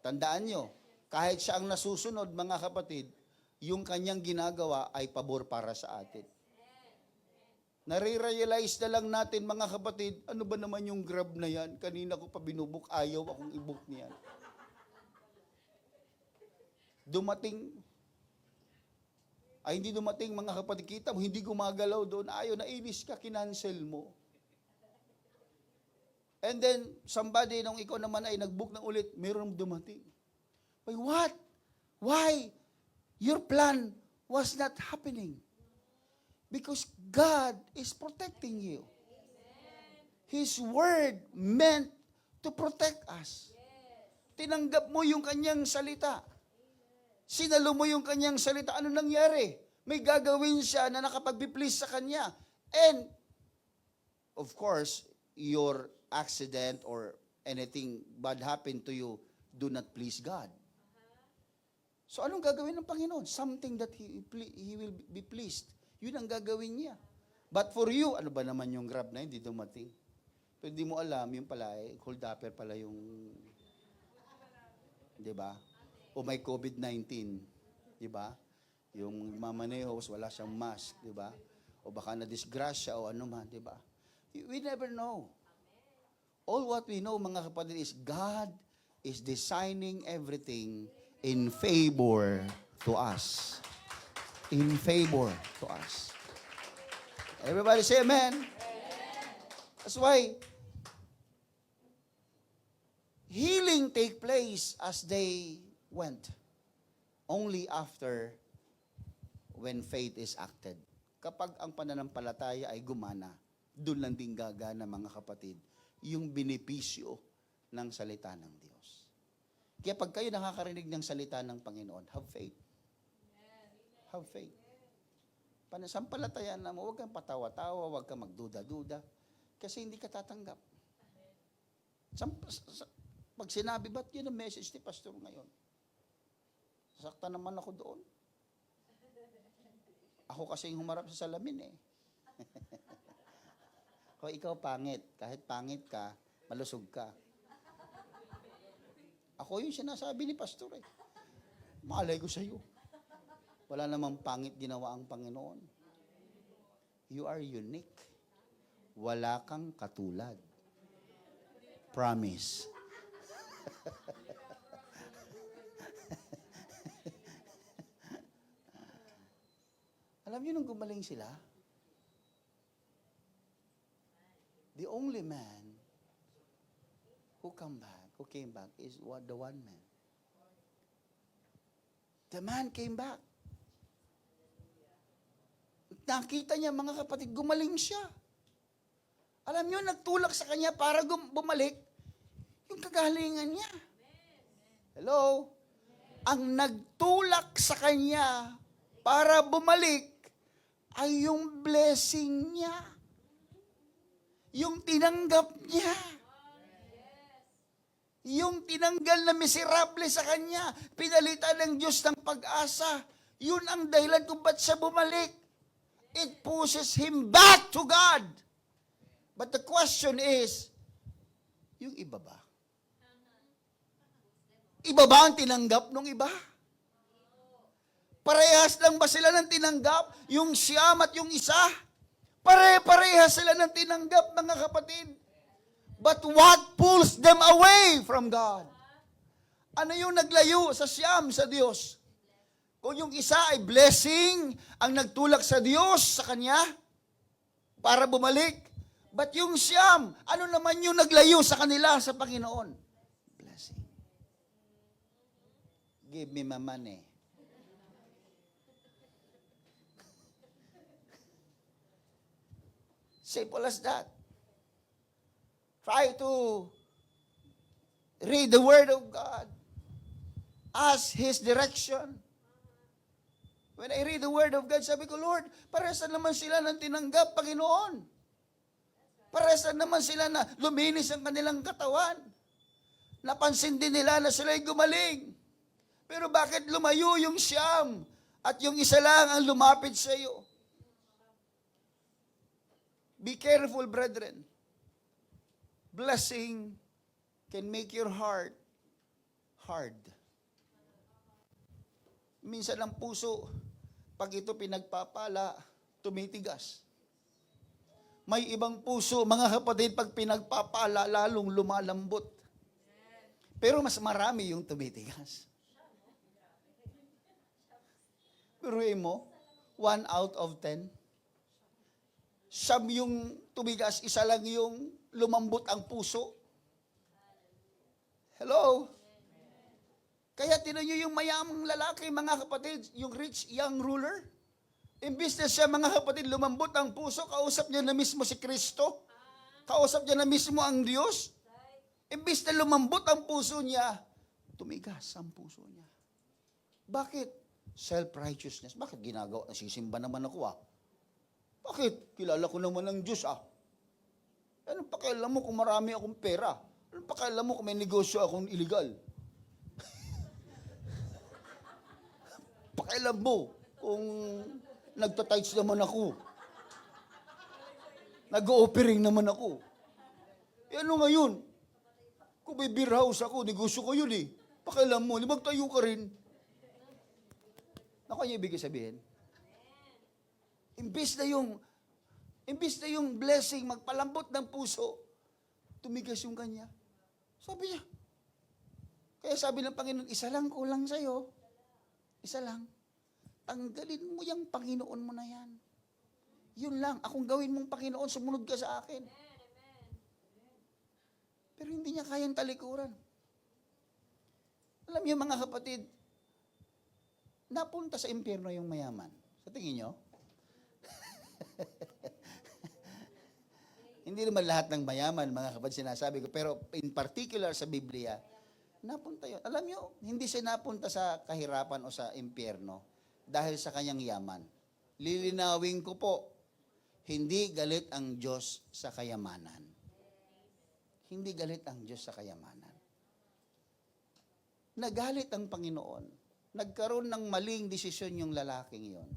Tandaan nyo, kahit siya ang nasusunod, mga kapatid, yung kanyang ginagawa ay pabor para sa atin. Nare-realize na lang natin, mga kapatid, ano ba naman yung grab na yan? Kanina ko pa binubuk, ayaw akong ibuk niyan. Hindi dumating, mga kapatid, kita mo, hindi gumagalaw doon, ayaw, nainis ka, kinancel mo. And then, somebody, nung ikaw naman ay nag-book ng ulit, mayroong dumating. Wait, what? Why? Your plan was not happening. Because God is protecting you. His word meant to protect us. Tinanggap mo yung kanyang salita. Sinalo mo yung kanyang salita. Ano nangyari? May gagawin siya na nakapag-please sa kanya. And, of course, your accident or anything bad happened to you, do not please God. So, anong gagawin ng Panginoon? Something that He will be pleased. Yun ang gagawin niya. But for you, ano ba naman yung grab na hindi dumating? Pero hindi mo alam, yung pala, hold upper pala yung, di ba? O may COVID-19, di ba? Yung mamanehos, wala siyang mask, di ba? O baka na-disgrasya o ano man, di ba? We never know. All what we know, mga kapatid, is God is designing everything in favor to us. In favor to us. Everybody say amen. That's why healing take place as they went. Only after when faith is acted. Kapag ang pananampalataya ay gumana, doon lang din gagana, mga kapatid, yung benepisyo ng salita ng Diyos. Kaya pag kayo nakakarinig ng salita ng Panginoon, have faith. Have faith. Panasampalatayan na mo, huwag kang patawa-tawa, huwag kang magduda-duda, kasi hindi ka tatanggap. Pag sinabi, ba't yun ang message ni Pastor ngayon? Sakta naman ako doon. Ako kasing humarap sa salamin eh. Kung ikaw pangit, kahit pangit ka, malusog ka. Ako yung sinasabi ni Pastor eh. Malay ko sa iyo. Wala namang pangit ginawa ang Panginoon. You are unique. Wala kang katulad. Promise. Alam niyo nung gumaling sila, the only man who came back is the one man. The man came back. Nakita niya, mga kapatid, gumaling siya. Alam niyo, nagtulak sa kanya para bumalik yung kagalingan niya. Hello? Ang nagtulak sa kanya para bumalik ay yung blessing niya. Yung tinanggap niya. Yung tinanggal na miserable sa kanya, pinalitan ng Diyos ng pag-asa. Yun ang dahilan kung ba't siya bumalik. It pushes him back to God. But the question is, yung iba ba? Iba ba ang tinanggap ng iba? Parehas lang ba sila ng tinanggap? Yung siyam at yung isa? Pare-parehas sila ng tinanggap, mga kapatid. But what pulls them away from God? Ano yung naglayo sa siyam sa Diyos? Kung yung isa ay blessing, ang nagtulak sa Diyos, sa Kanya, para bumalik. But yung siyam, ano naman yung naglayo sa kanila, sa Panginoon? Blessing. Give me my money. Simple as that. Try to read the Word of God. Ask His direction. When I read the Word of God, sabi ko, Lord, paresan naman sila ng tinanggap, Panginoon. Paresan naman sila na luminis ang kanilang katawan. Napansin din nila na sila'y gumaling. Pero bakit lumayo yung siyam at yung isa lang ang lumapit sa iyo? Be careful, brethren. Blessing can make your heart hard. Minsan ang puso, pag ito pinagpapala, tumitigas. May ibang puso, mga kapatid, pag pinagpapala, lalong lumalambot. Pero mas marami yung tumitigas. Piruin mo, 1 out of 10. Siyam yung tumigas, isa lang yung lumambot ang puso. Hello? Kaya tinan nyo yung mayamang lalaki, mga kapatid, yung rich young ruler. Imbis na siya, mga kapatid, lumambot ang puso, kausap niya na mismo si Kristo. Kausap niya na mismo ang Diyos. Imbis na lumambot ang puso niya, tumigas ang puso niya. Bakit? Self-righteousness. Bakit ginagawa? Nasisimba naman ako Bakit? Kilala ko naman ang Diyos Anong pakialam mo kung marami akong pera? Anong pakialam mo kung may negosyo akong illegal? Pakialam mo kung nagtatights naman ako. Nag-o-offering naman ako. Ano ngayon? Kung may beer house ako, negosyo ko yun Pakialam mo, magtayo ka rin. Ano kanya ibig sabihin? Imbis na yung blessing, magpalambot ng puso, tumigas yung kanya. Sabi niya. Kaya sabi ng Panginoon, isa lang kulang sa'yo. Isa lang. Tanggalin mo yung Panginoon mo na yan. Yun lang. Akong gawin mong Panginoon, sumunod ka sa akin. Pero hindi niya kayang talikuran. Alam niyo mga kapatid, napunta sa impyerno yung mayaman. Sa tingin niyo? Hindi naman lahat ng mayaman, mga kapatid, sinasabi ko. Pero in particular sa Biblia, napunta yun. Alam niyo, hindi siya napunta sa kahirapan o sa impyerno dahil sa kanyang yaman. Lilinawin ko po, hindi galit ang Diyos sa kayamanan. Hindi galit ang Diyos sa kayamanan. Nagalit ang Panginoon. Nagkaroon ng maling desisyon yung lalaking yon.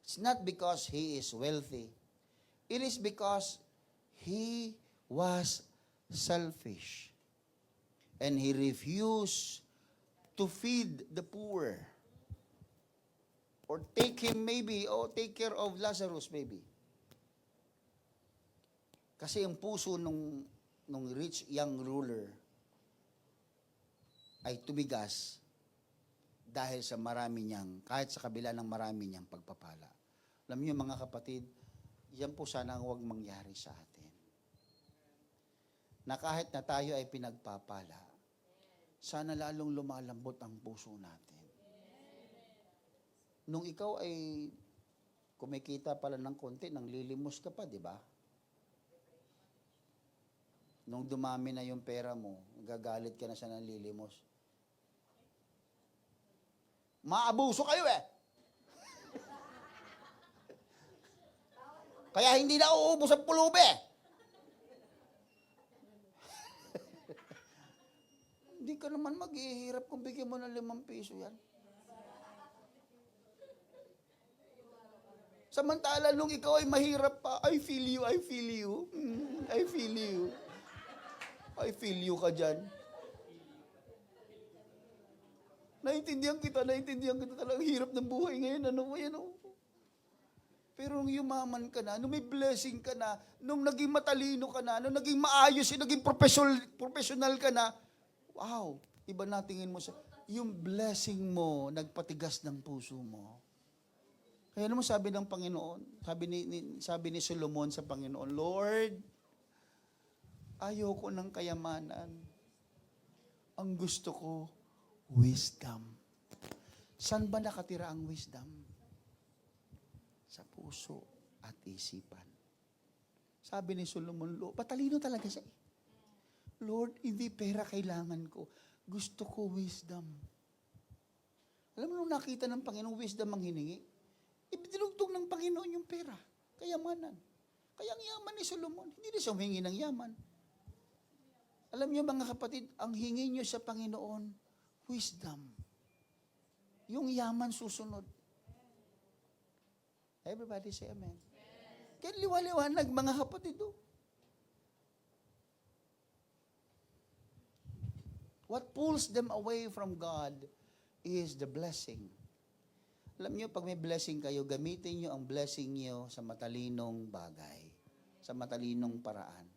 It's not because he is wealthy. It is because he was selfish. And he refused to feed the poor. Or take him maybe, or take care of Lazarus maybe. Kasi yung puso nung rich young ruler ay tumigas dahil sa marami niyang, kahit sa kabila ng marami niyang pagpapala. Alam niyo mga kapatid, yan po sana ang huwag mangyari sa atin. Na kahit na tayo ay pinagpapala, sana lalong lumalambot ang puso natin. Nung ikaw ay kumikita pala ng konti, nang lilimos ka pa, di ba? Nung dumami na yung pera mo, gagalit ka na sa nanlilimos. Maabuso kayo Kaya hindi na uubos ang pulubi. Hindi ka naman maghihirap kung bigyan mo ng 5 piso yan. Samantala, nung ikaw ay mahirap pa, I feel you, I feel you. I feel you. I feel you ka dyan. Naintindihan kita talagang hirap ng buhay ngayon. Ano mo yan? Oh. Pero nung yumaman ka na, nung may blessing ka na, nung naging matalino ka na, nung naging maayos, naging professional ka na, wow, iba na tingin mo sa, yung blessing mo, nagpatigas ng puso mo. Kaya naman sabi ng Panginoon, sabi ni Solomon sa Panginoon, Lord, ayoko ng kayamanan. Ang gusto ko, wisdom. Saan ba nakatira ang wisdom? Sa puso at isipan. Sabi ni Solomon, patalino talaga siya. Lord, hindi pera kailangan ko. Gusto ko wisdom. Alam mo, nung nakita ng Panginoon, wisdom ang hiningi, ibinilugtog ng Panginoon yung pera, kayamanan. Kaya ang yaman ni Solomon, hindi na siya humingi ng yaman. Alam niyo mga kapatid, ang hingi niyo sa Panginoon, wisdom. Yung yaman susunod. Everybody say amen. Kaya liwaliwanag mga kapatid. What pulls them away from God is the blessing. Alam niyo, pag may blessing kayo, gamitin niyo ang blessing niyo sa matalinong bagay, sa matalinong paraan.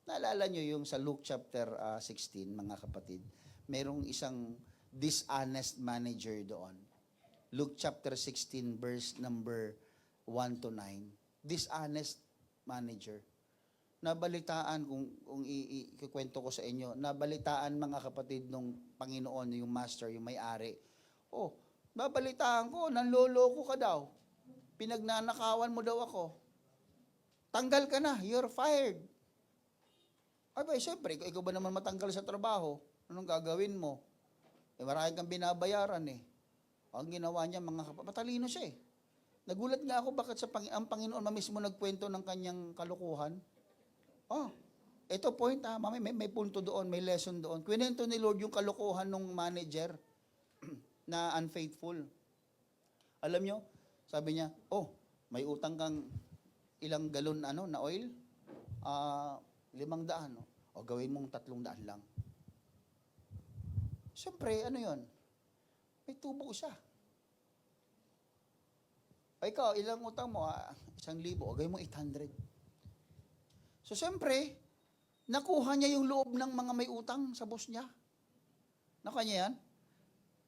Naalala niyo yung sa Luke chapter 16, mga kapatid, merong isang dishonest manager doon. Luke chapter 16, verse number 1 to 9. Dishonest manager. Nabalitaan, kung ikikwento ko sa inyo, nabalitaan mga kapatid nung Panginoon, yung master, yung may-ari. Oh, babalitaan ko, nanloloko ka daw. Pinagnanakawan mo daw ako. Tanggal ka na, you're fired. Ay, siyempre, ikaw ba naman matanggal sa trabaho? Anong gagawin mo? Marami kang binabayaran eh. Ang ginawa niya, matalino siya eh. Nagulat nga ako bakit ang Panginoon mismo nagkwento ng kanyang kalukuhan. Ito point may punto doon, may lesson doon. Kwento ni Lord yung kalukuhan ng manager na unfaithful. Alam nyo, sabi niya, may utang kang ilang galon na oil? 500. Gawin mong 300 lang. Siyempre, ano yon? May tubo siya. Ikaw, ilang utang mo? 1,000. Gawin mo 800. So, siyempre, nakuha niya yung loob ng mga may utang sa boss niya. Nakuha niya yan?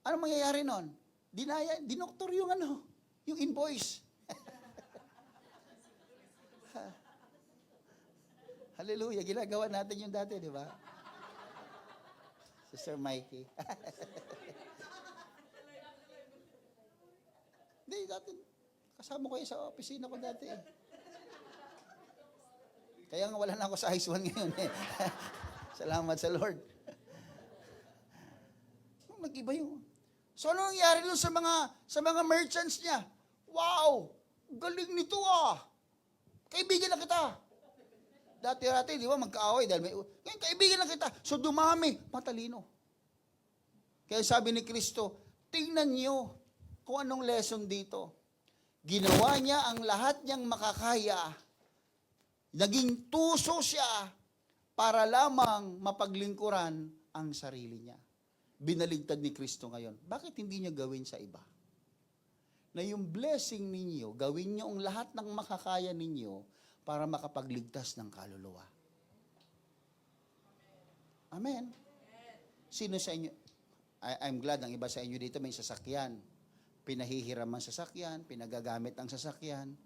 Ano mangyayari nun? Dinoktor yung yung invoice. Hallelujah, ginagawa natin yung dati, di ba? Sister Mikey. Hindi, dati, kasama ko sa opisina ko dati eh. Kaya nga wala na ako sa ICE 1 ngayon eh. Salamat sa Lord. Nag-iba yung... So, ano nangyari doon sa mga merchants niya? Wow! Galing nito ah! Kaibigan na kita! Dati, di ba, magkaaway dahil may... Ngayon, kaibigan na kita. So, dumami. Matalino. Kaya sabi ni Kristo, tingnan niyo kung anong lesson dito. Ginawa niya ang lahat niyang makakaya. Naging tuso siya para lamang mapaglingkuran ang sarili niya. Binaligtad ni Kristo ngayon. Bakit hindi niya gawin sa iba? Na yung blessing ninyo, gawin niyo ang lahat ng makakaya ninyo para makapagligtas ng kaluluwa. Amen. Sino sa inyo? I'm glad ang iba sa inyo dito may sasakyan. Pinahihiram ang sasakyan, pinagagamit ang sasakyan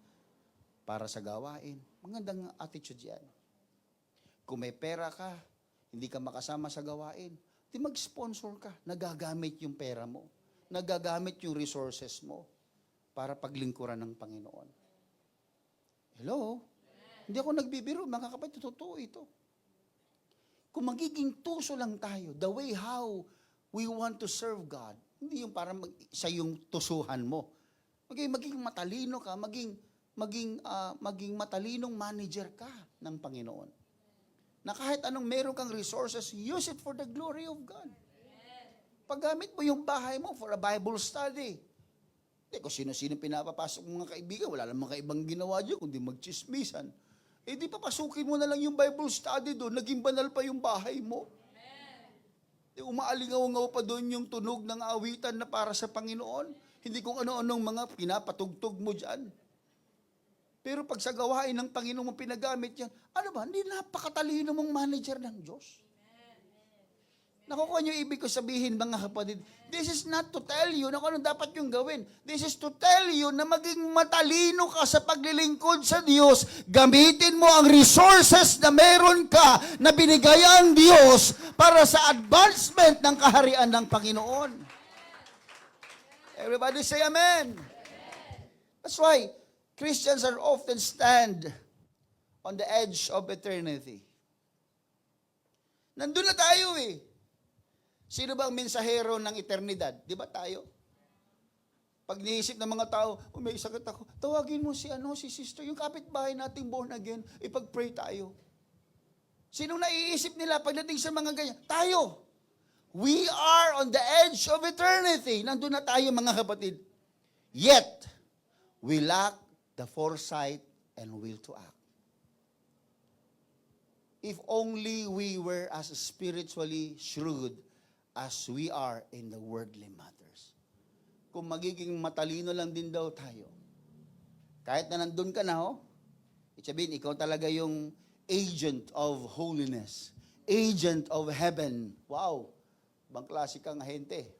para sa gawain. Magandang attitude yan. Kung may pera ka, hindi ka makasama sa gawain, di mag-sponsor ka. Nagagamit yung pera mo. Nagagamit yung resources mo para paglingkuran ng Panginoon. Hello? Hindi ako nagbibiro, mga kapatid, totoo ito. Kung magiging tuso lang tayo, the way how we want to serve God, hindi yung para sa yung tusuhan mo. Maging matalino ka, maging matalinong manager ka ng Panginoon. Na kahit anong meron kang resources, use it for the glory of God. Paggamit mo yung bahay mo for a Bible study. Hindi, kung sino-sino pinapapasok mga kaibigan, wala namang kaibang ginawa dyan, kundi magchismisan. Eh di papasukin mo na lang yung Bible study doon, naging banal pa yung bahay mo. Umaalingaw-ngaw pa doon yung tunog ng awitan na para sa Panginoon. Hindi kung ano-anong mga pinapatugtog mo dyan. Pero pag sa gawain ng Panginoon mo pinagamit yan, ano ba, hindi napakatalino mong manager ng Diyos. Nakukuha niyo ibig ko sabihin, mga kapatid, this is not to tell you na kung ano dapat yung gawin. This is to tell you na maging matalino ka sa paglilingkod sa Diyos. Gamitin mo ang resources na meron ka na binigay ang Diyos para sa advancement ng kaharian ng Panginoon. Everybody say amen. That's why Christians are often stand on the edge of eternity. Nandun na tayo eh. Sino ba ang mensahero ng eternidad? Di ba tayo? Pag niisip ng mga tao, may sakit ako, tawagin mo si sister, yung kapitbahay nating born again, ipag-pray tayo. Sinong naiisip nila pagdating sa mga ganyan? Tayo. We are on the edge of eternity. Nandun na tayo, mga kapatid. Yet, we lack the foresight and will to act. If only we were as spiritually shrewd as we are in the worldly matters. Kung magiging matalino lang din daw tayo, kahit na nandun ka na, sabihin, ikaw talaga yung agent of holiness, agent of heaven. Wow, bang klase kang ahente.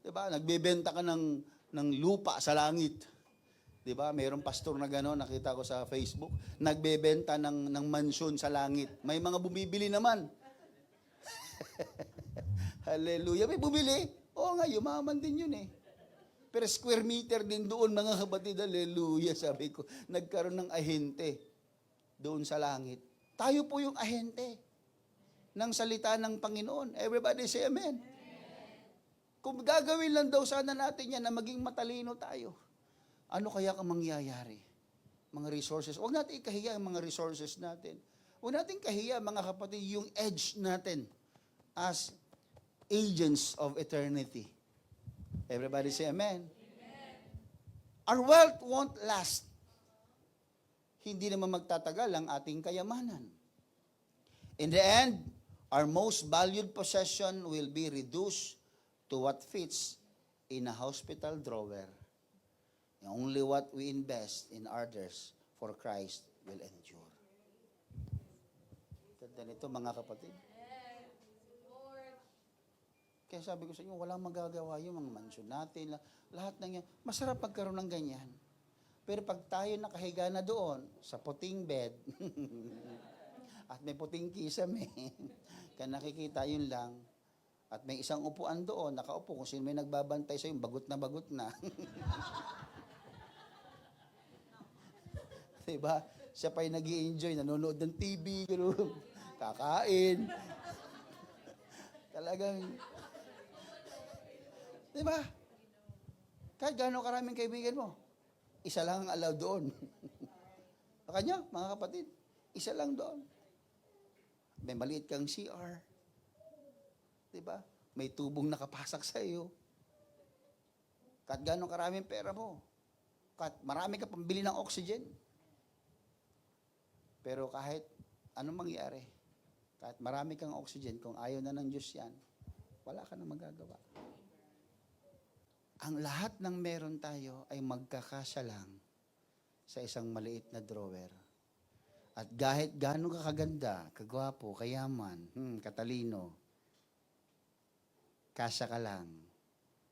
Diba? Nagbebenta ka ng lupa sa langit. Diba? Mayroong pastor na gano'n, nakita ko sa Facebook, nagbebenta ng mansyon sa langit. May mga bumibili naman. Hallelujah. May bumili. Oo nga, yumaman din yun eh. Pero square meter din doon, mga kapatid. Hallelujah. Sabi ko, nagkaroon ng ahente doon sa langit. Tayo po yung ahente ng salita ng Panginoon. Everybody say amen. Kung gagawin lang daw sana natin yan na maging matalino tayo, ano kaya kang mangyayari? Mga resources. Huwag natin ikahiya ang mga resources natin. Huwag natin kahiya, mga kapatid, yung edge natin as agents of eternity. Everybody say amen. Our wealth won't last. Hindi naman magtatagal ang ating kayamanan. In the end, our most valued possession will be reduced to what fits in a hospital drawer. And only what we invest in others for Christ will endure. Ganda nito, mga kapatid. Kaya sabi ko sa inyo, walang magagawa yung mga mansyon natin. Lahat ng yan. Masarap pagkaroon ng ganyan. Pero pag tayo nakahiga na doon, sa puting bed, at may puting kisame, kaya nakikita yun lang, at may isang upuan doon, nakaupo, kung sino may nagbabantay sa yung bagot na bagot na. Diba? Siya pa'y nag-i-enjoy, nanonood ng TV, gano'n, kakain. Talagang, diba? Kahit gano'ng karaming kaibigan mo, isa lang ang allowed doon. Kanya, mga kapatid, isa lang doon. May maliit kang CR. Diba? May tubong nakapasak sa iyo. Kahit gano'ng karaming pera mo. Kahit marami ka pambili ng oxygen. Pero kahit anong mangyari, kahit marami kang oxygen, kung ayaw na ng Diyos yan, wala ka na magagawa. Ang lahat ng meron tayo ay magkakasya lang sa isang maliit na drawer. At kahit gaano ka kaganda, kagwapo, kayaman, katalino, kasya ka lang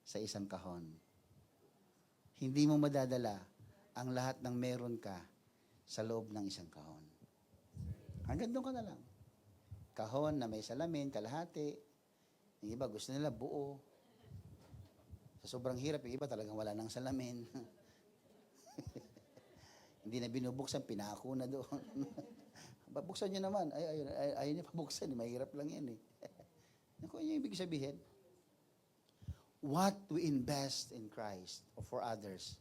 sa isang kahon. Hindi mo madadala ang lahat ng meron ka sa loob ng isang kahon. Hanggang doon ka na lang. Kahon na may salamin, kalahati. Yung iba gusto nila buo. Sa sobrang hirap, yung iba talagang wala ng salamin. Hindi na binubuksan, pinako na doon. Babuksan nyo naman. Ayaw niya pabuksan. Mahirap lang yan eh. Naku, yung ibig sabihin, what we invest in Christ or for others,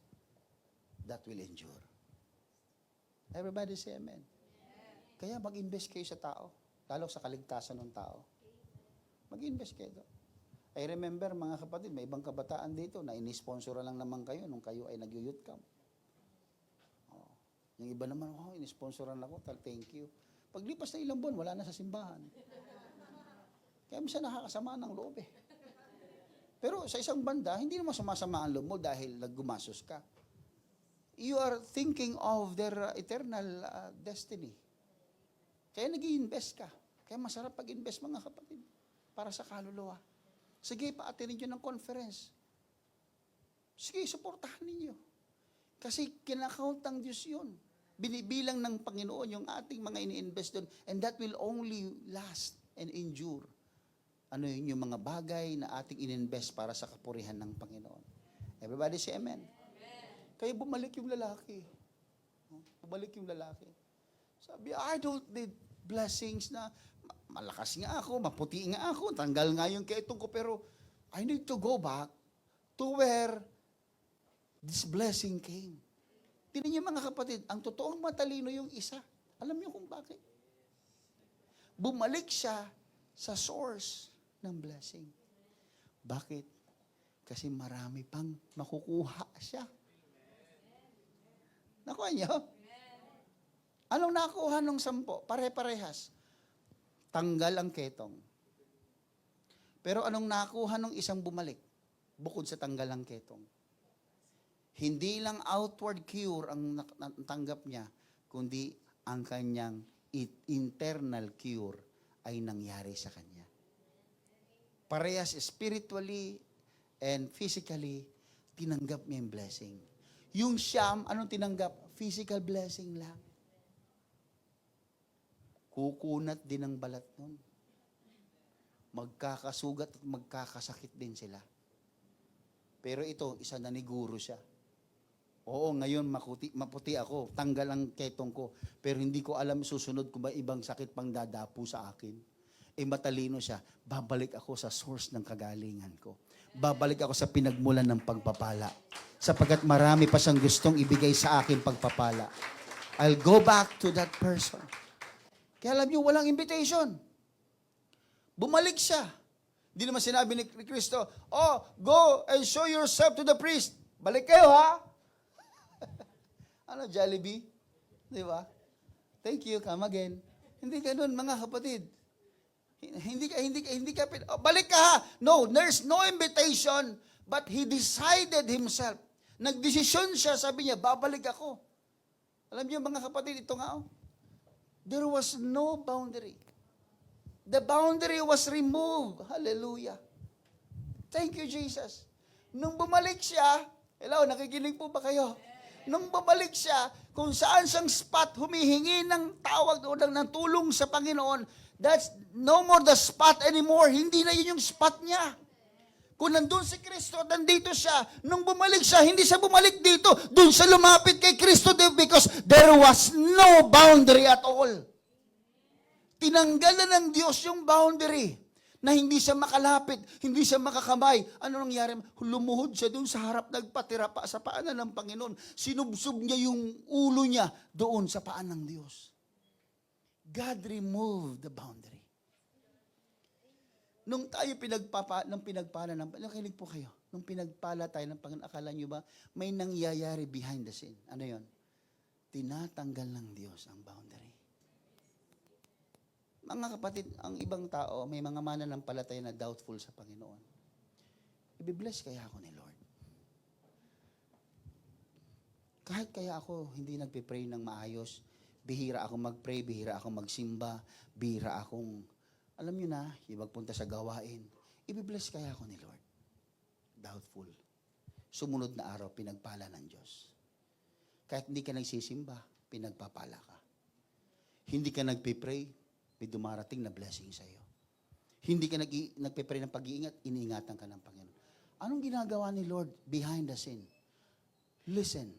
that will endure. Everybody say amen. Kaya mag-invest kayo sa tao, lalo sa kaligtasan ng tao. Mag-invest kayo doon. I remember, mga kapatid, may ibang kabataan dito na inisponsora lang naman kayo nung kayo ay nag-youth camp. Oh. Yung iba naman, inisponsoran ako, thank you. Paglipas na ilang buwan, wala na sa simbahan. Kaya minsan nakakasama ng loob eh. Pero sa isang banda, hindi naman sumasama ang loob mo dahil naggumasos ka. You are thinking of their eternal destiny. Kaya nag-i-invest ka. Kaya masarap pag-invest, mga kapatid, para sa kaluluwa. Sige, pa-attendin nyo ng conference. Sige, suportahan ninyo. Kasi kinakount ng Diyos yun. Binibilang ng Panginoon yung ating mga ini-invest doon. And that will only last and endure. Ano yun yung mga bagay na ating in-invest para sa kapurihan ng Panginoon. Everybody say amen. Kaya bumalik yung lalaki. Bumalik yung lalaki. Sabi, I don't need blessings na malakas nga ako, maputi nga ako, tanggal nga yung ketong ko, pero I need to go back to where this blessing came. Tingnan niyo mga kapatid, ang totoong matalino yung isa. Alam niyo kung bakit? Bumalik siya sa source ng blessing. Bakit? Kasi marami pang makukuha siya. Nakuha niyo? Anong nakuha nung 10? Pare-parehas. Tanggal ang ketong. Pero anong nakuha nung isang bumalik? Bukod sa tanggal ang ketong. Hindi lang outward cure ang natanggap niya, kundi ang kanyang internal cure ay nangyari sa kanya. Parehas spiritually and physically, tinanggap niya yung blessing. Yung Siyam, anong tinanggap? Physical blessing lang. Kukunat din ang balat nun. Magkakasugat at magkakasakit din sila. Pero ito, isa na niguro siya. Oo, ngayon maputi ako, tanggal ang ketong ko, pero hindi ko alam susunod kung ba ibang sakit pang dadapo sa akin. Matalino siya, babalik ako sa source ng kagalingan ko. Babalik ako sa pinagmulan ng pagpapala. Sapagkat marami pa siyang gustong ibigay sa akin pagpapala. I'll go back to that person. Kaya alam niyo, walang invitation. Bumalik siya. Hindi naman sinabi ni Kristo, go and show yourself to the priest. Balik kayo, ha? Ano, Jollibee? Di ba? Thank you, come again. Hindi ganun, mga kapatid. Hindi ka, balik ka, ha? No, there's no invitation, but he decided himself. Nagdesisyon siya, sabi niya, babalik ako. Alam niyo, mga kapatid, ito nga, there was no boundary. The boundary was removed. Hallelujah. Thank you, Jesus. Nung bumalik siya, hello, nakikinig po ba kayo? Nung bumalik siya, kung saan siyang spot, humihingi ng tawag o ng tulong sa Panginoon, that's no more the spot anymore. Hindi na yun yung spot niya. Kung nandun si Kristo, nandito siya. Nung bumalik siya, hindi siya bumalik dito. Doon siya lumapit kay Kristo because there was no boundary at all. Tinanggal na ng Diyos yung boundary na hindi siya makalapit, hindi siya makakamay. Ano nangyari? Lumuhod siya doon sa harap, nagpatira pa sa paanan ng Panginoon. Sinubsob niya yung ulo niya doon sa paan ng Diyos. God removed the boundary. Nung tayo pinagpala nakinig po kayo, nung pinagpala tayo ng Panginoon, akala nyo ba, may nangyayari behind the scene. Ano yon? Tinatanggal ng Diyos ang boundary. Mga kapatid, ang ibang tao, may mga mananampalataya na doubtful sa Panginoon. Ibibless kaya ako ni Lord. Kahit kaya ako hindi nagpipray ng maayos, bihira akong mag-pray, bihira akong magsimba, bihira akong, alam nyo na, yung magpunta sa gawain, ibibless kaya ako ni Lord. Doubtful. Sumunod na araw, pinagpala ng Diyos. Kahit hindi ka nagsisimba, pinagpapala ka. Hindi ka nagpipray, may dumarating na blessing sa iyo. Hindi ka nagpipray ng pag-iingat, iniingatan ka ng Panginoon. Anong ginagawa ni Lord behind the scene? Listen,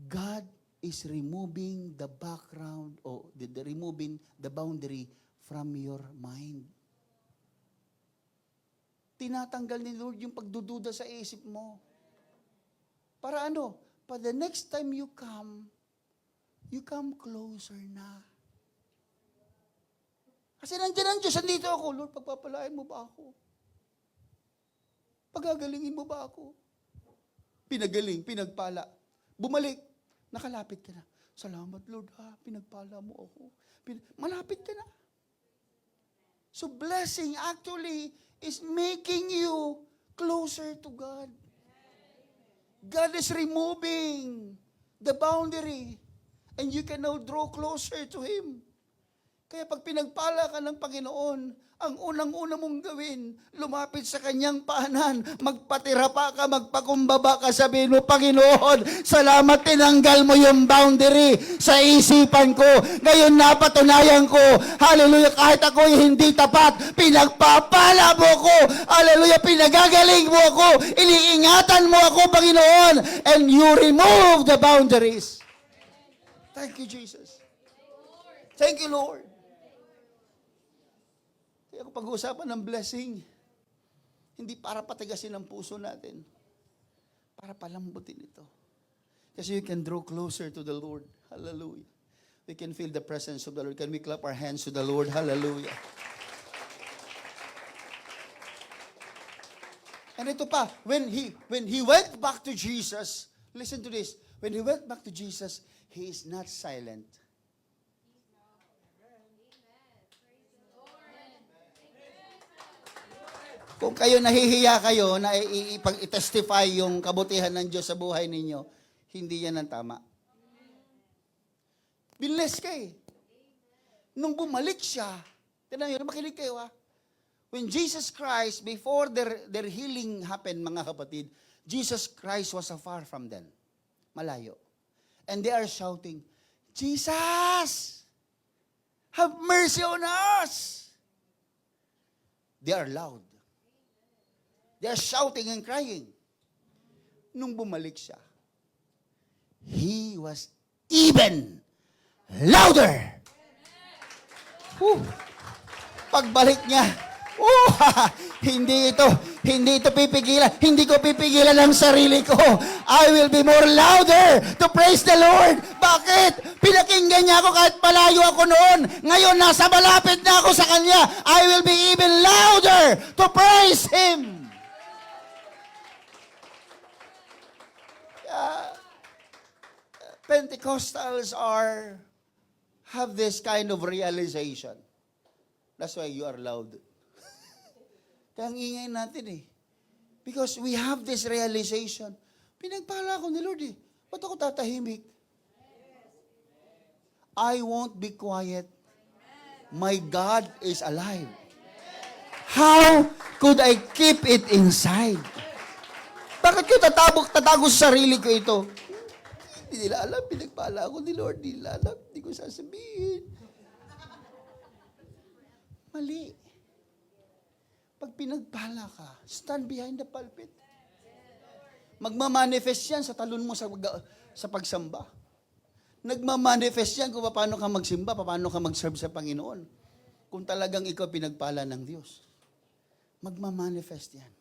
God is removing the background or removing the boundary from your mind. Tinatanggal ni Lord yung pagdududa sa isip mo. Para ano? For the next time you come closer na. Kasi nandiyan ang Diyos, andito ako. Lord, pagpapalain mo ba ako? Pagagalingin mo ba ako? Pinagaling, pinagpala. Bumalik, nakalapit ka na. Salamat Lord ha, pinagpala mo ako. Malapit ka na. So blessing actually is making you closer to God. God is removing the boundary and you can now draw closer to Him. Kaya pag pinagpala ka ng Panginoon, ang unang-una mong gawin, lumapit sa Kanyang paanan, magpatirapa ka, magpakumbaba ka, sabihin mo, Panginoon, salamat tinanggal mo yung boundary sa isipan ko. Ngayon napatunayan ko, hallelujah, kahit ako hindi tapat, pinagpapala mo ko, hallelujah, pinagagaling mo ako, iniingatan mo ako, Panginoon, and you remove the boundaries. Thank you, Jesus. Thank you, Lord. Kaya kung pag-uusapan ng blessing, hindi para patigasin ang puso natin, para palambutin ito. Kasi you can draw closer to the Lord. Hallelujah. We can feel the presence of the Lord. Can we clap our hands to the Lord? Hallelujah. And ito pa, when he went back to Jesus, listen to this, when he went back to Jesus, he is not silent. Kung kayo nahihiya kayo na i-testify yung kabutihan ng Diyos sa buhay ninyo, hindi yan ang tama. Binless ka eh. Nung bumalik siya, tignan nyo, makinig kayo ha. When Jesus Christ, before their healing happened, mga kapatid, Jesus Christ was afar from them. Malayo. And they are shouting, Jesus! Have mercy on us! They are loud. They are shouting and crying. Nung bumalik siya, He was even louder. Pagbalik niya, hindi ito pipigilan. Hindi ko pipigilan ang sarili ko. I will be more louder to praise the Lord. Bakit? Pinakinggan niya ako kahit malayo ako noon. Ngayon, nasa malapit na ako sa Kanya. I will be even louder to praise Him. Pentecostals have this kind of realization. That's why you are loud. Kaya ang ingay natin eh. Because we have this realization. Pinagpala ako ni Lord eh. Ba't ako tatahimik? I won't be quiet. My God is alive. How could I keep it inside? Bakit ko tatago sa sarili ko ito? Hindi nila alam, pinagpala ako ni Lord. Hindi nila alam, hindi ko sasabihin. Mali. Pag pinagpala ka, stand behind the pulpit. Magmamanifest yan sa talon mo sa pagsamba. Nagmamanifest yan kung paano ka magsimba, paano ka mag-serve sa Panginoon. Kung talagang ikaw pinagpala ng Diyos. Magmamanifest yan.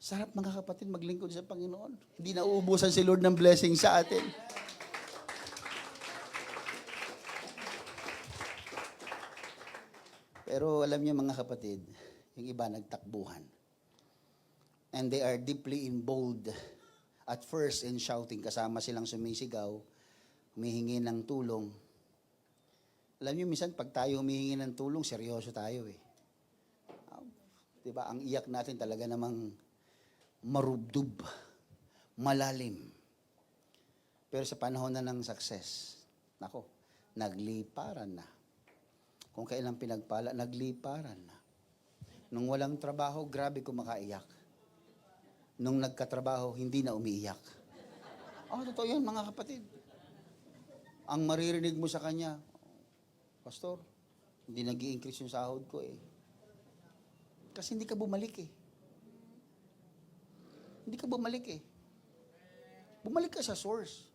Sarap mga kapatid maglingkod sa Panginoon. Hindi na uubusan si Lord ng blessing sa atin. Pero alam niyo mga kapatid, yung iba nagtakbuhan. And they are deeply involved at first in shouting. Kasama silang sumisigaw, humihingi ng tulong. Alam niyo, minsan pag tayo humihingi ng tulong, seryoso tayo eh. Diba? Ang iyak natin talaga namang marubdub, malalim. Pero sa panahon na ng success, nako, nagliparan na. Kung kailan pinagpala, nagliparan na. Nung walang trabaho, grabe kumakaiyak. Nung nagkatrabaho, hindi na umiiyak. Totoo yan mga kapatid. Ang maririnig mo sa kanya, Pastor, hindi nag-i-increase yung sahod ko eh. Kasi hindi ka bumalik eh. Hindi ka bumalik eh. Bumalik ka sa source.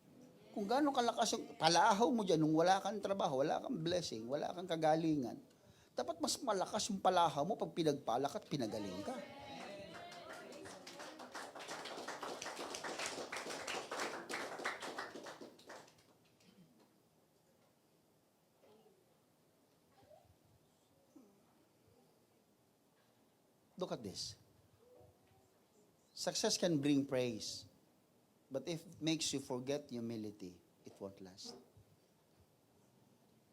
Kung gaano kalakas yung palahaw mo dyan, nung wala kang trabaho, wala kang blessing, wala kang kagalingan, dapat mas malakas yung palahaw mo pag pinagpalak at pinagaling ka. Look at this. Success can bring praise. But if it makes you forget humility, it won't last.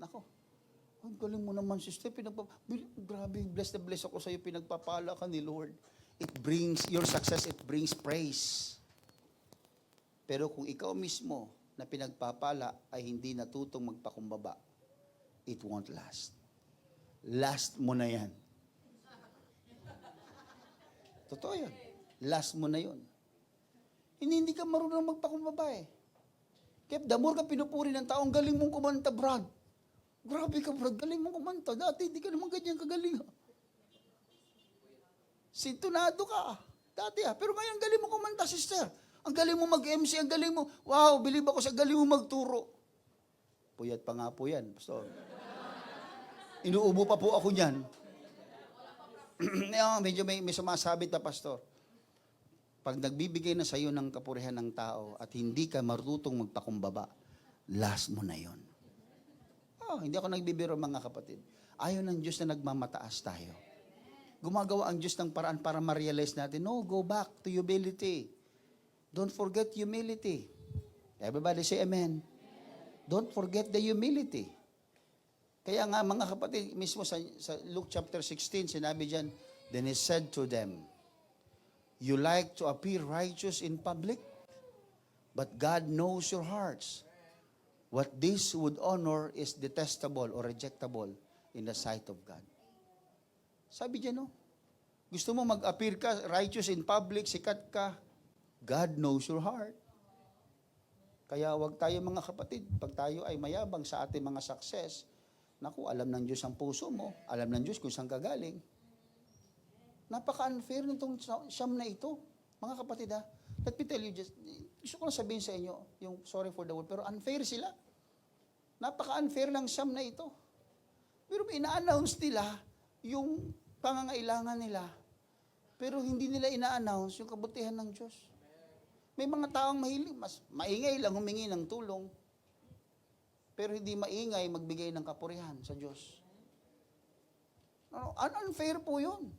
Nako. Ang galing mo naman, sister. Grabe, blessed na blessed ako sa'yo. Pinagpapala ka ni Lord. It brings, your success, it brings praise. Pero kung ikaw mismo na pinagpapala ay hindi natutong magpakumbaba, it won't last. Last mo na yan. Totoo yan. Last mo na yun. Hindi ka marunong magpakumbaba eh. Kaya the more ka pinupuri ng tao, ang galing mong kumanta, Brad. Grabe ka, Brad. Galing mong kumanta. Dati, hindi ka naman ganyan kagaling. Sintonado ka. Dati Pero ngayon, galing mo kumanta, sister. Ang galing mo mag-MC, ang galing mo. Wow, believe ako sa galing mo magturo. Puyat pa nga po yan, pastor. Inuubo pa po ako niyan. Medyo may sumasabit na, pastor. Pag nagbibigay na sa iyo ng kapurihan ng tao at hindi ka marutong magpakumbaba, last mo na yon. Hindi ako nagbibiro, mga kapatid. Ayaw ng Diyos na nagmamataas tayo. Gumagawa ang Diyos ng paraan para ma-realize natin, no, go back to humility. Don't forget humility. Everybody say amen. Don't forget the humility. Kaya nga, mga kapatid, mismo sa Luke chapter 16, sinabi dyan, then he said to them, you like to appear righteous in public, but God knows your hearts. What this would honor is detestable or rejectable in the sight of God. Sabi dyan, no? Gusto mo mag-appear ka righteous in public, sikat ka, God knows your heart. Kaya wag tayo, mga kapatid, pag tayo ay mayabang sa ating mga success, naku, alam ng Diyos ang puso mo, alam ng Diyos kung saan ka galing. Napaka-unfair nitong siyam na ito. Mga kapatid, let me tell you just, gusto ko lang sabihin sa inyo, yung sorry for the word, pero unfair sila. Napaka-unfair lang siyam na ito. Pero ina-announce nila yung pangangailangan nila, pero hindi nila ina-announce yung kabutihan ng Diyos. May mga taong mahilig, mas maingay lang humingi ng tulong, pero hindi maingay magbigay ng kapurihan sa Diyos. Unfair po yun.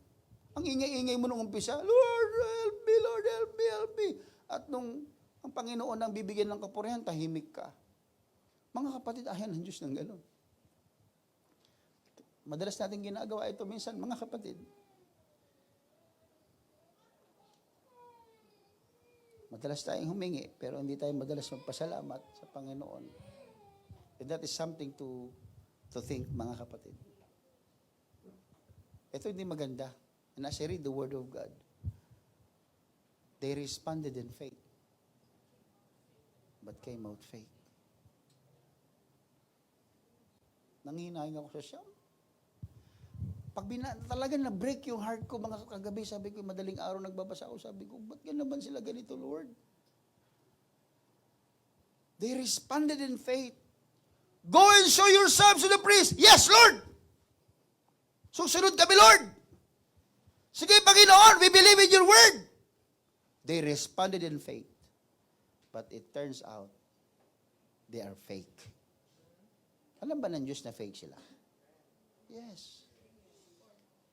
Ang ingay-ingay mo nung umpisa, Lord, help me, Lord, help me, help me. At nung ang Panginoon ang bibigyan ng kapurihan, tahimik ka. Mga kapatid, ayaw ng Diyos ng gano'n. Madalas natin ginagawa ito minsan, mga kapatid. Madalas tayong humingi, pero hindi tayo madalas magpasalamat sa Panginoon. And that is something to think, mga kapatid. Ito hindi maganda. And as I read the Word of God, they responded in faith, but came out fake. Nanghinahin ako sa siyam. Pag talaga na-break yung heart ko, mga kagabi, sabi ko, madaling araw nagbabasa ako, sabi ko, ba't ganaban sila ganito, Lord? They responded in faith. Go and show yourselves to the priest. Yes, Lord! Susunod kami, Lord! Sige, Panginoon, we believe in your word. They responded in faith. But it turns out, they are fake. Alam ba ng Diyos na fake sila? Yes.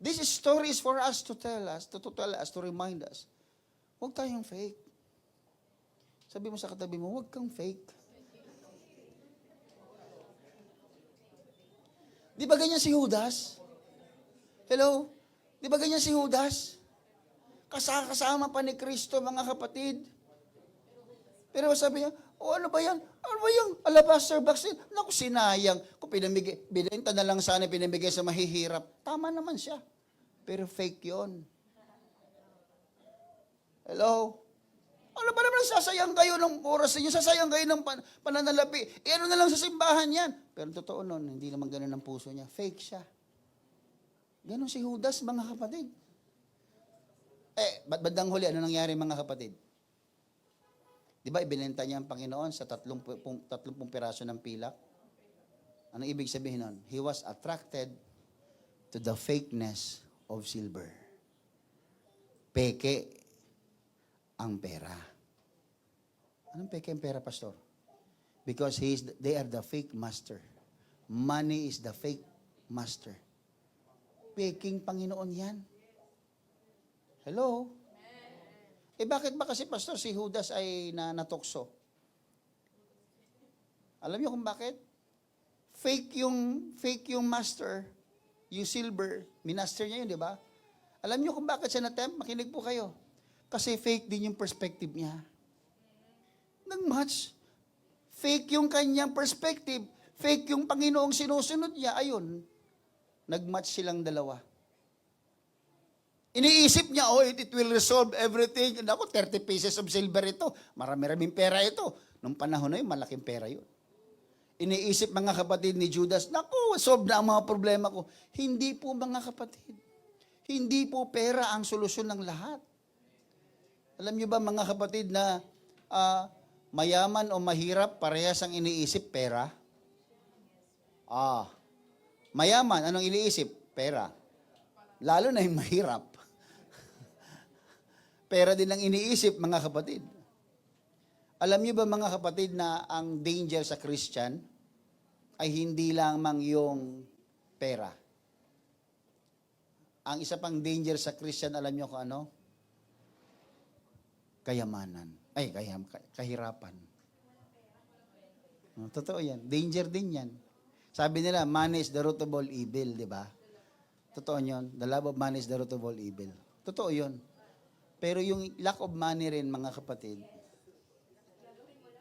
This story is for us to tell us, to remind us. Huwag tayong fake. Sabi mo sa katabi mo, huwag kang fake. Di ba ganyan si Judas? Hello? Di ba ganyan si Judas? Kasama pa ni Kristo, mga kapatid. Pero sabi niya, ano ba yan? Ano ba yung alabaster box? Naku, sinayang. Kung binenta na lang sana, pinamigay sa mahihirap. Tama naman siya. Pero fake yon. Hello? Ano ba naman sasayang kayo ng oras niyo? Sasayang kayo ng pananalapi. Ano na lang sa simbahan yan? Pero totoo nun, hindi naman ganun ang puso niya. Fake siya. Ganon si Judas, mga kapatid. Ba't bandang huli, ano nangyari, mga kapatid? Di ba, ibinenta niya ang Panginoon sa 30 piraso ng pilak? Anong ibig sabihin nun? He was attracted to the fakeness of silver. Peke ang pera. Anong peke ang pera, pastor? Because they are the fake master. Money is the fake master. Peking Panginoon yan. Hello? Bakit ba kasi, Pastor, si Judas ay natukso? Alam niyo kung bakit? Fake yung master, yung silver, minaster niya yun, di ba? Alam niyo kung bakit siya na-tempt? Makinig po kayo. Kasi fake din yung perspective niya. Nag-match. Fake yung kanyang perspective. Fake yung Panginoong sinusunod niya. Ayun, nag-match silang dalawa. Iniisip niya, it will resolve everything. Naku, 30 pieces of silver ito. Marami-raming pera ito. Nung panahon na yun, malaking pera yun. Iniisip mga kapatid ni Judas, naku, solve na ang mga problema ko. Hindi po mga kapatid. Hindi po pera ang solusyon ng lahat. Alam niyo ba mga kapatid na mayaman o mahirap, parehas ang iniisip, pera? Mayaman, anong iniisip? Pera. Lalo na yung mahirap. Pera din ang iniisip, mga kapatid. Alam niyo ba mga kapatid na ang danger sa Christian ay hindi lamang yung pera. Ang isa pang danger sa Christian, alam niyo kung ano? Kayamanan. Kahirapan. Totoo yan. Danger din yan. Sabi nila, money is the root of all evil, di ba? Totoo yun. The love of money is the root of all evil. Totoo yun. Pero yung lack of money rin, mga kapatid,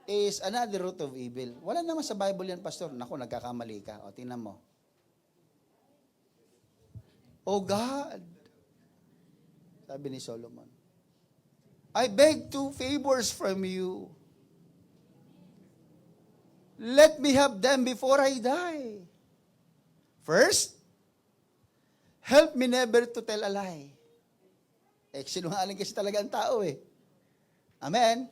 is another root of evil. Wala naman sa Bible yan, Pastor. Naku, nagkakamali ka. O, tingnan mo. Oh God, sabi ni Solomon, I beg two favors from you. Let me have them before I die. First, help me never to tell a lie. Sinungaling kasi talaga ang tao eh. Amen?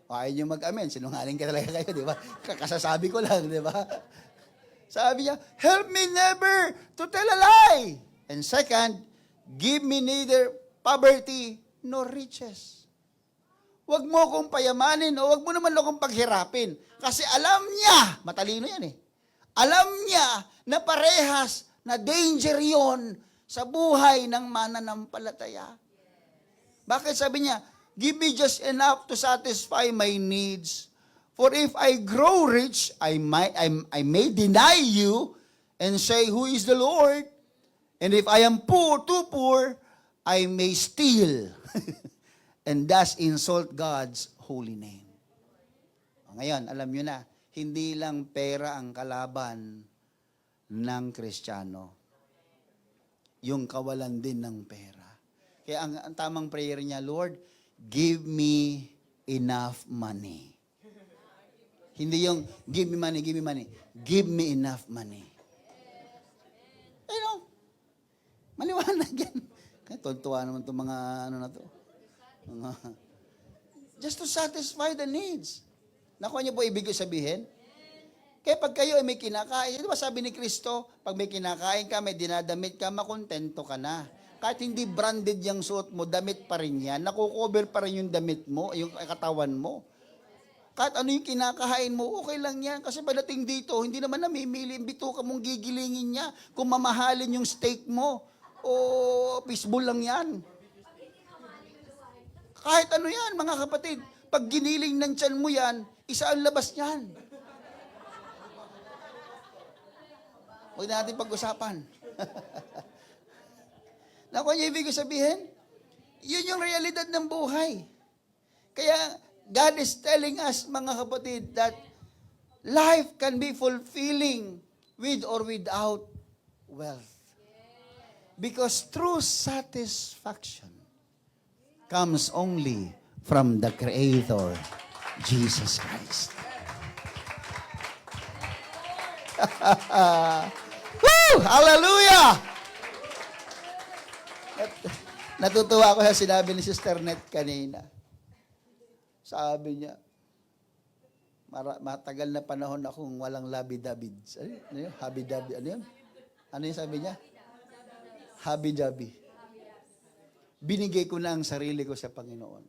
O ayaw nyo mag-amen, sinungaling ka talaga kayo, di ba? Kakasasabi ko lang, di ba? Sabi niya, help me never to tell a lie. And second, give me neither poverty nor riches. Huwag mo akong payamanin o huwag mo naman akong paghirapin. Kasi alam niya, matalino yan eh, alam niya na parehas na danger yon sa buhay ng mananampalataya. Bakit sabi niya, give me just enough to satisfy my needs. For if I grow rich, I may deny you and say, who is the Lord? And if I am poor, too poor, I may steal and thus insult God's holy name. Ngayon, alam nyo na, hindi lang pera ang kalaban ng Kristiyano. Yung kawalan din ng pera. Kaya ang tamang prayer niya, Lord, give me enough money. Hindi yung, give me money, give me money. Give me enough money. Maliwanag yan. Tuntua naman itong mga na to. Just to satisfy the needs. Nakuha niyo po ibig sabihin? Kaya pag kayo ay may kinakain, di ba sabi ni Kristo, pag may kinakain ka, may dinadamit ka, makontento ka na. Kahit hindi branded yung suot mo, damit pa rin yan. Nakukover pa rin yung damit mo, yung katawan mo. Kahit ano yung kinakain mo, okay lang yan. Kasi pagdating dito, hindi naman namimili, bito ka mong gigilingin niya kung mamahalin yung steak mo. O fishbowl lang yan. Kahit ano yan, mga kapatid. Pag giniling ng tiyan mo yan, isa ang labas niyan. Huwag na natin pag-usapan. Nakuha niyo ibig sabihin? Yun yung realidad ng buhay. Kaya God is telling us, mga kapatid, that life can be fulfilling with or without wealth. Because true satisfaction comes only from the Creator, Jesus Christ. Woo! Hallelujah! Natutuwa ako sa sinabi ni Sister Net kanina. Sabi niya, matagal na panahon akong walang labi-dabid. Ano yun? Habi-dabi. Ano yun? Ano yung sabi niya? Habi-dabi. Binigay ko na ang sarili ko sa Panginoon.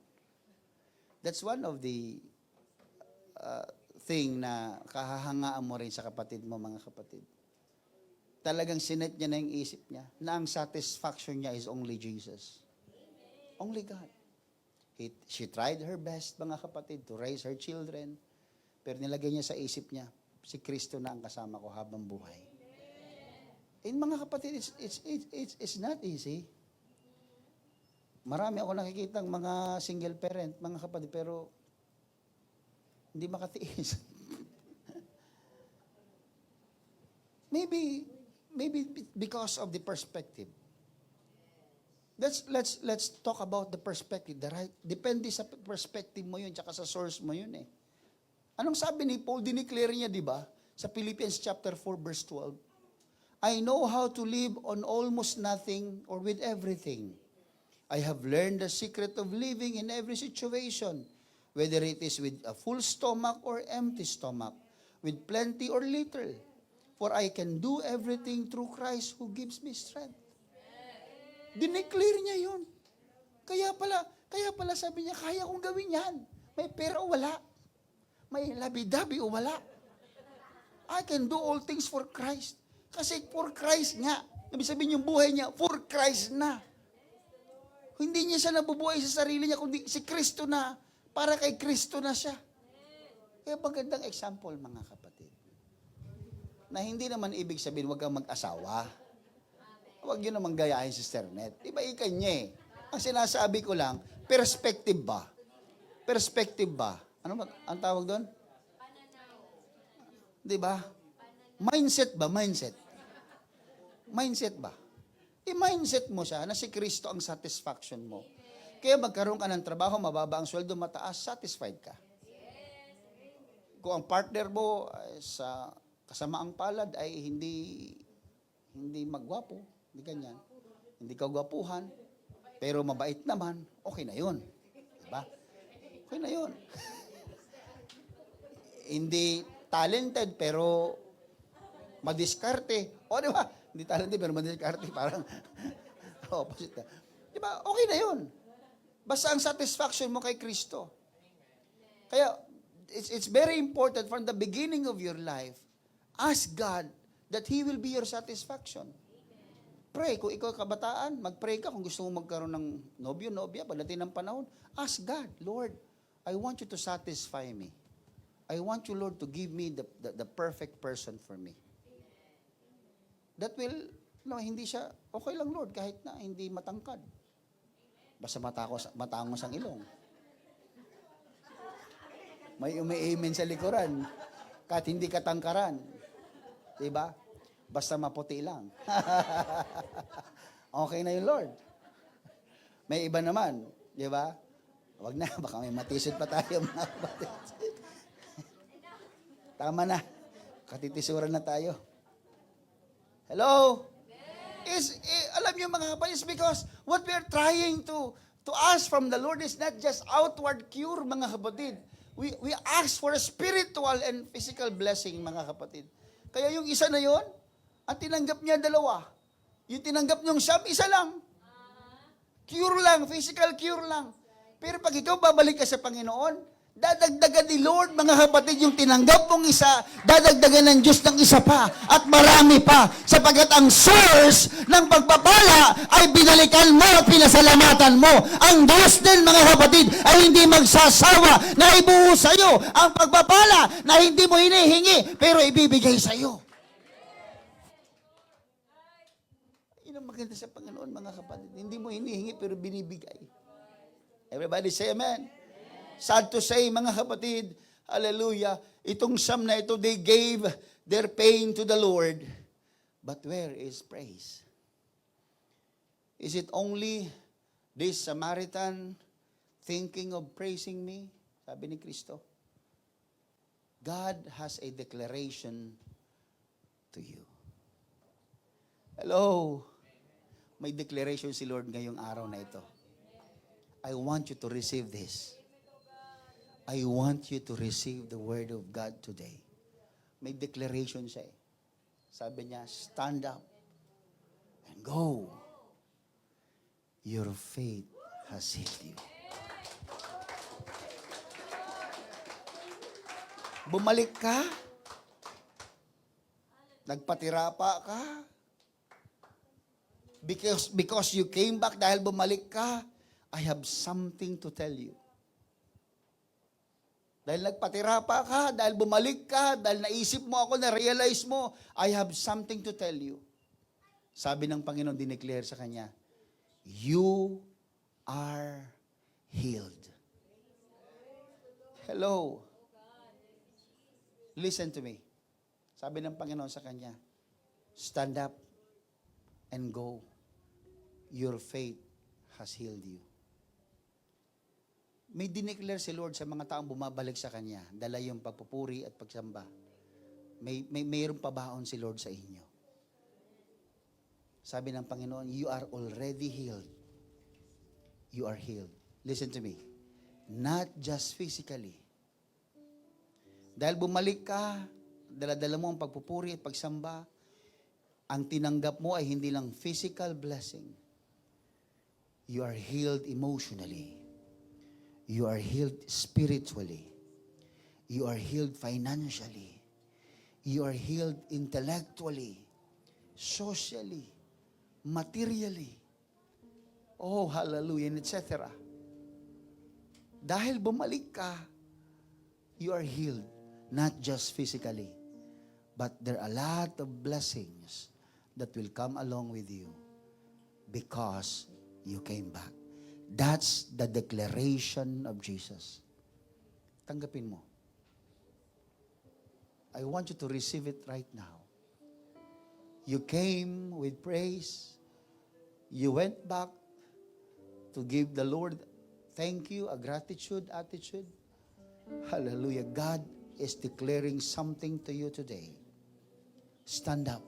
That's one of the thing na kahahangaan mo rin sa kapatid mo, mga kapatid. Talagang sinet niya na yung isip niya na ang satisfaction niya is only Jesus. Only God. She tried her best, mga kapatid, to raise her children. Pero nilagay niya sa isip niya, si Kristo na ang kasama ko habang buhay. And mga kapatid, it's not easy. Marami ako nakikitang mga single parent, mga kapatid, pero hindi makatiis. maybe because of the perspective. Let's talk about the perspective. Depende sa perspective mo yun, tsaka sa source mo yun eh. Anong sabi ni Paul? Dineclare niya, di ba? Sa Philippians chapter 4, verse 12. I know how to live on almost nothing or with everything. I have learned the secret of living in every situation, whether it is with a full stomach or empty stomach, with plenty or little. For I can do everything through Christ who gives me strength. Dineclare niya yun. Kaya pala sabi niya, kaya kong gawin yan. May pera o wala. May labi-dabi o wala. I can do all things for Christ. Kasi for Christ nga. Ibig sabihin yung buhay niya, for Christ na. Hindi niya siya nabubuhay sa sarili niya, kundi si Kristo na. Para kay Kristo na siya. Kaya magandang example, mga kapatid. Na hindi naman ibig sabihin, huwag kang mag-asawa. Huwag yun naman gayahin, Sister Net. Iba-ikan niya eh. Ang sinasabi ko lang, perspective ba? Perspective ba? Ano ba ang tawag doon? Di ba? Mindset ba? Mindset. Mindset ba? I-mindset mo siya na si Kristo ang satisfaction mo. Kaya magkaroon ka ng trabaho, mababa ang sweldo, mataas, satisfied ka. Kung ang partner mo sa kasamaang palad ay hindi magwapo, hindi ganyan, hindi ka gwapuhan, pero mabait naman, okay na yun. Diba? Okay na yun. Hindi talented, pero madiskarte. O, di ba? Hindi talented, pero madiskarte. Parang opposite na. Di ba? Okay na yun. Basta ang satisfaction mo kay Kristo. Kaya, it's very important from the beginning of your life, ask God that He will be your satisfaction. Pray. Kung ikaw kabataan, mag-pray ka. Kung gusto mo magkaroon ng nobyo, nobya, pagdating ng panahon, ask God, Lord, I want you to satisfy me. I want you, Lord, to give me the perfect person for me. That will, hindi siya, okay lang, Lord, kahit na hindi matangkad. Basta matangos ang ilong. May umi-amen sa likuran. Kahit hindi katangkaran. Diba? Basta maputi lang. Okay na yun, Lord. May iba naman. Diba? Wag na, baka may matisod pa tayo, mga kapatid. Tama na. Katitisuran na tayo. Hello? Alam niyo mga kapatid, it's because what we are trying to ask from the Lord is not just outward cure, mga kapatid. We ask for a spiritual and physical blessing, mga kapatid. Kaya yung isa na yon, ang tinanggap niya dalawa. Yung tinanggap niyong siyam, isa lang. Cure lang, physical cure lang. Pero pag ikaw babalik ka sa Panginoon, dadagdagan ni Lord, mga kapatid, yung tinanggap mong isa, dadagdagan ng Diyos ng isa pa, at marami pa, sapagkat ang source ng pagpapala ay binalikan mo at pinasalamatan mo. Ang Diyos din, mga kapatid, ay hindi magsasawa na ibuo sa iyo ang pagpapala na hindi mo hinihingi, pero ibibigay sa iyo. Yun ang maganda sa Panginoon, mga kapatid. Hindi mo hinihingi, pero binibigay. Everybody say amen. Sad to say, mga kapatid, hallelujah, itong psalm na ito, they gave their pain to the Lord. But where is praise? Is it only this Samaritan thinking of praising me? Sabi ni Kristo. God has a declaration to you. Hello. May declaration si Lord ngayong araw na ito. I want you to receive this. I want you to receive the word of God today. May declaration siya eh. Sabi niya, stand up and go. Your faith has healed you. Bumalik ka. Nagpatirapa ka. Because you came back dahil bumalik ka. I have something to tell you. Dahil nagpatira pa ka, dahil bumalik ka, dahil naisip mo ako, na-realize mo, I have something to tell you. Sabi ng Panginoon, dineclare sa kanya, you are healed. Hello. Listen to me. Sabi ng Panginoon sa kanya, stand up and go. Your faith has healed you. May dineclare si Lord sa mga taong bumabalik sa Kanya, dala yung pagpupuri at pagsamba. Mayroong pabaon si Lord sa inyo. Sabi ng Panginoon, you are already healed. You are healed. Listen to me. Not just physically. Dahil bumalik ka, dala-dala mo ang pagpupuri at pagsamba, ang tinanggap mo ay hindi lang physical blessing. You are healed emotionally. You are healed spiritually. You are healed financially. You are healed intellectually, socially, materially. Oh, hallelujah, and etc. Dahil bumalik ka, you are healed, not just physically, but there are a lot of blessings that will come along with you because you came back. That's the declaration of Jesus. Tanggapin mo. I want you to receive it right now. You came with praise. You went back to give the Lord thank you, a gratitude attitude. Hallelujah. God is declaring something to you today. Stand up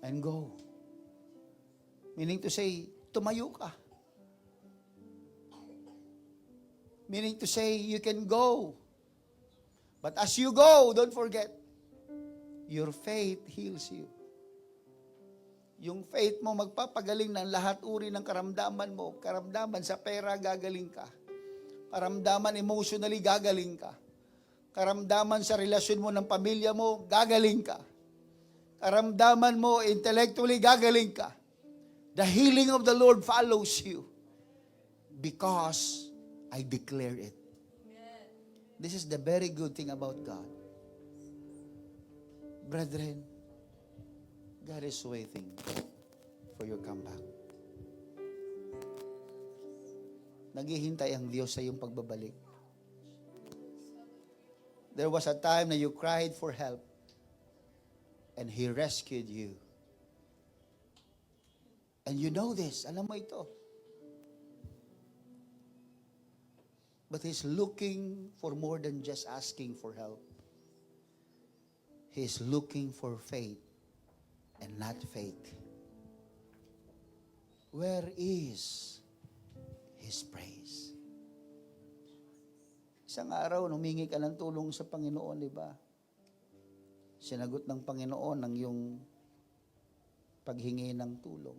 and go. Meaning to say, tumayo ka. Meaning to say, you can go. But as you go, don't forget, your faith heals you. Yung faith mo magpapagaling ng lahat uri ng karamdaman mo. Karamdaman sa pera, gagaling ka. Karamdaman emotionally, gagaling ka. Karamdaman sa relasyon mo ng pamilya mo, gagaling ka. Karamdaman mo intellectually, gagaling ka. The healing of the Lord follows you because I declare it. This is the very good thing about God. Brethren, God is waiting for your comeback. Naghihintay ang Diyos sa iyong pagbabalik. There was a time na you cried for help and He rescued you. And you know this, alam mo ito. But He's looking for more than just asking for help. He's looking for faith and not fake. Where is His praise? Isang araw, humingi ka ng tulong sa Panginoon, di ba? Sinagot ng Panginoon ang iyong paghingi ng tulong.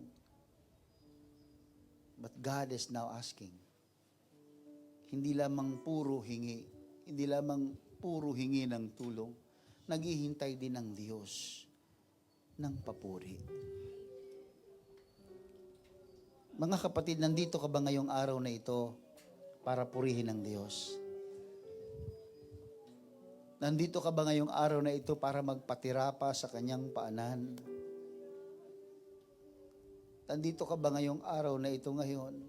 But God is now asking, hindi lamang puro hingi, hindi lamang puro hingi ng tulong, naghihintay din ng Diyos ng papuri. Mga kapatid, nandito ka ba ngayong araw na ito para purihin ng Diyos? Nandito ka ba ngayong araw na ito para magpatira pa sa kanyang paanan? Nandito ka ba ngayong araw na ito ngayon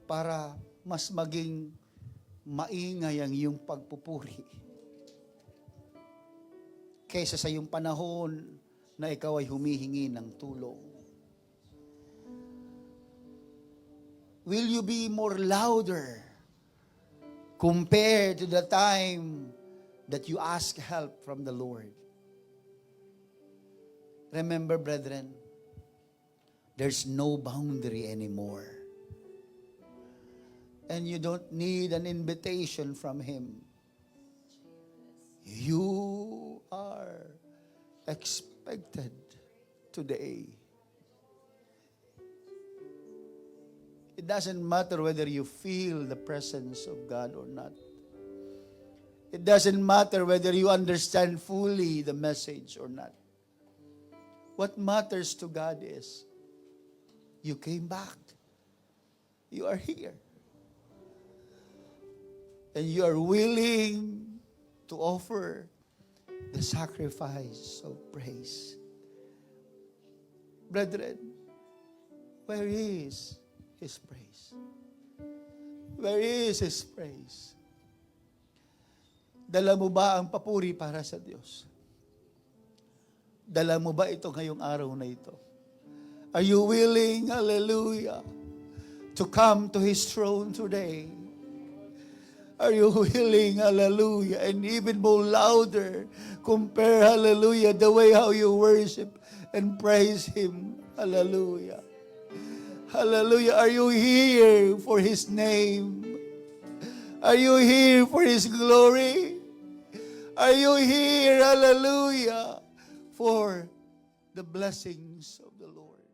para mas maging maingay ang iyong pagpupuri kaysa sa iyong panahon na ikaw ay humihingi ng tulong? Will you be more louder compared to the time that you ask help from the Lord? Remember, brethren, there's no boundary anymore. And you don't need an invitation from Him. You are expected today. It doesn't matter whether you feel the presence of God or not. It doesn't matter whether you understand fully the message or not. What matters to God is, you came back. you are here. And you are willing to offer the sacrifice of praise. Brethren, where is His praise? Where is His praise? Dala mo ba ang papuri para sa Diyos? Dala mo ba ito ngayong araw na ito? Are you willing, hallelujah, to come to His throne today? Are you willing, hallelujah, and even more louder, compare, hallelujah, the way how you worship and praise Him, hallelujah. Hallelujah. Are you here for His name? Are you here for His glory? Are you here, hallelujah, for the blessings of the Lord?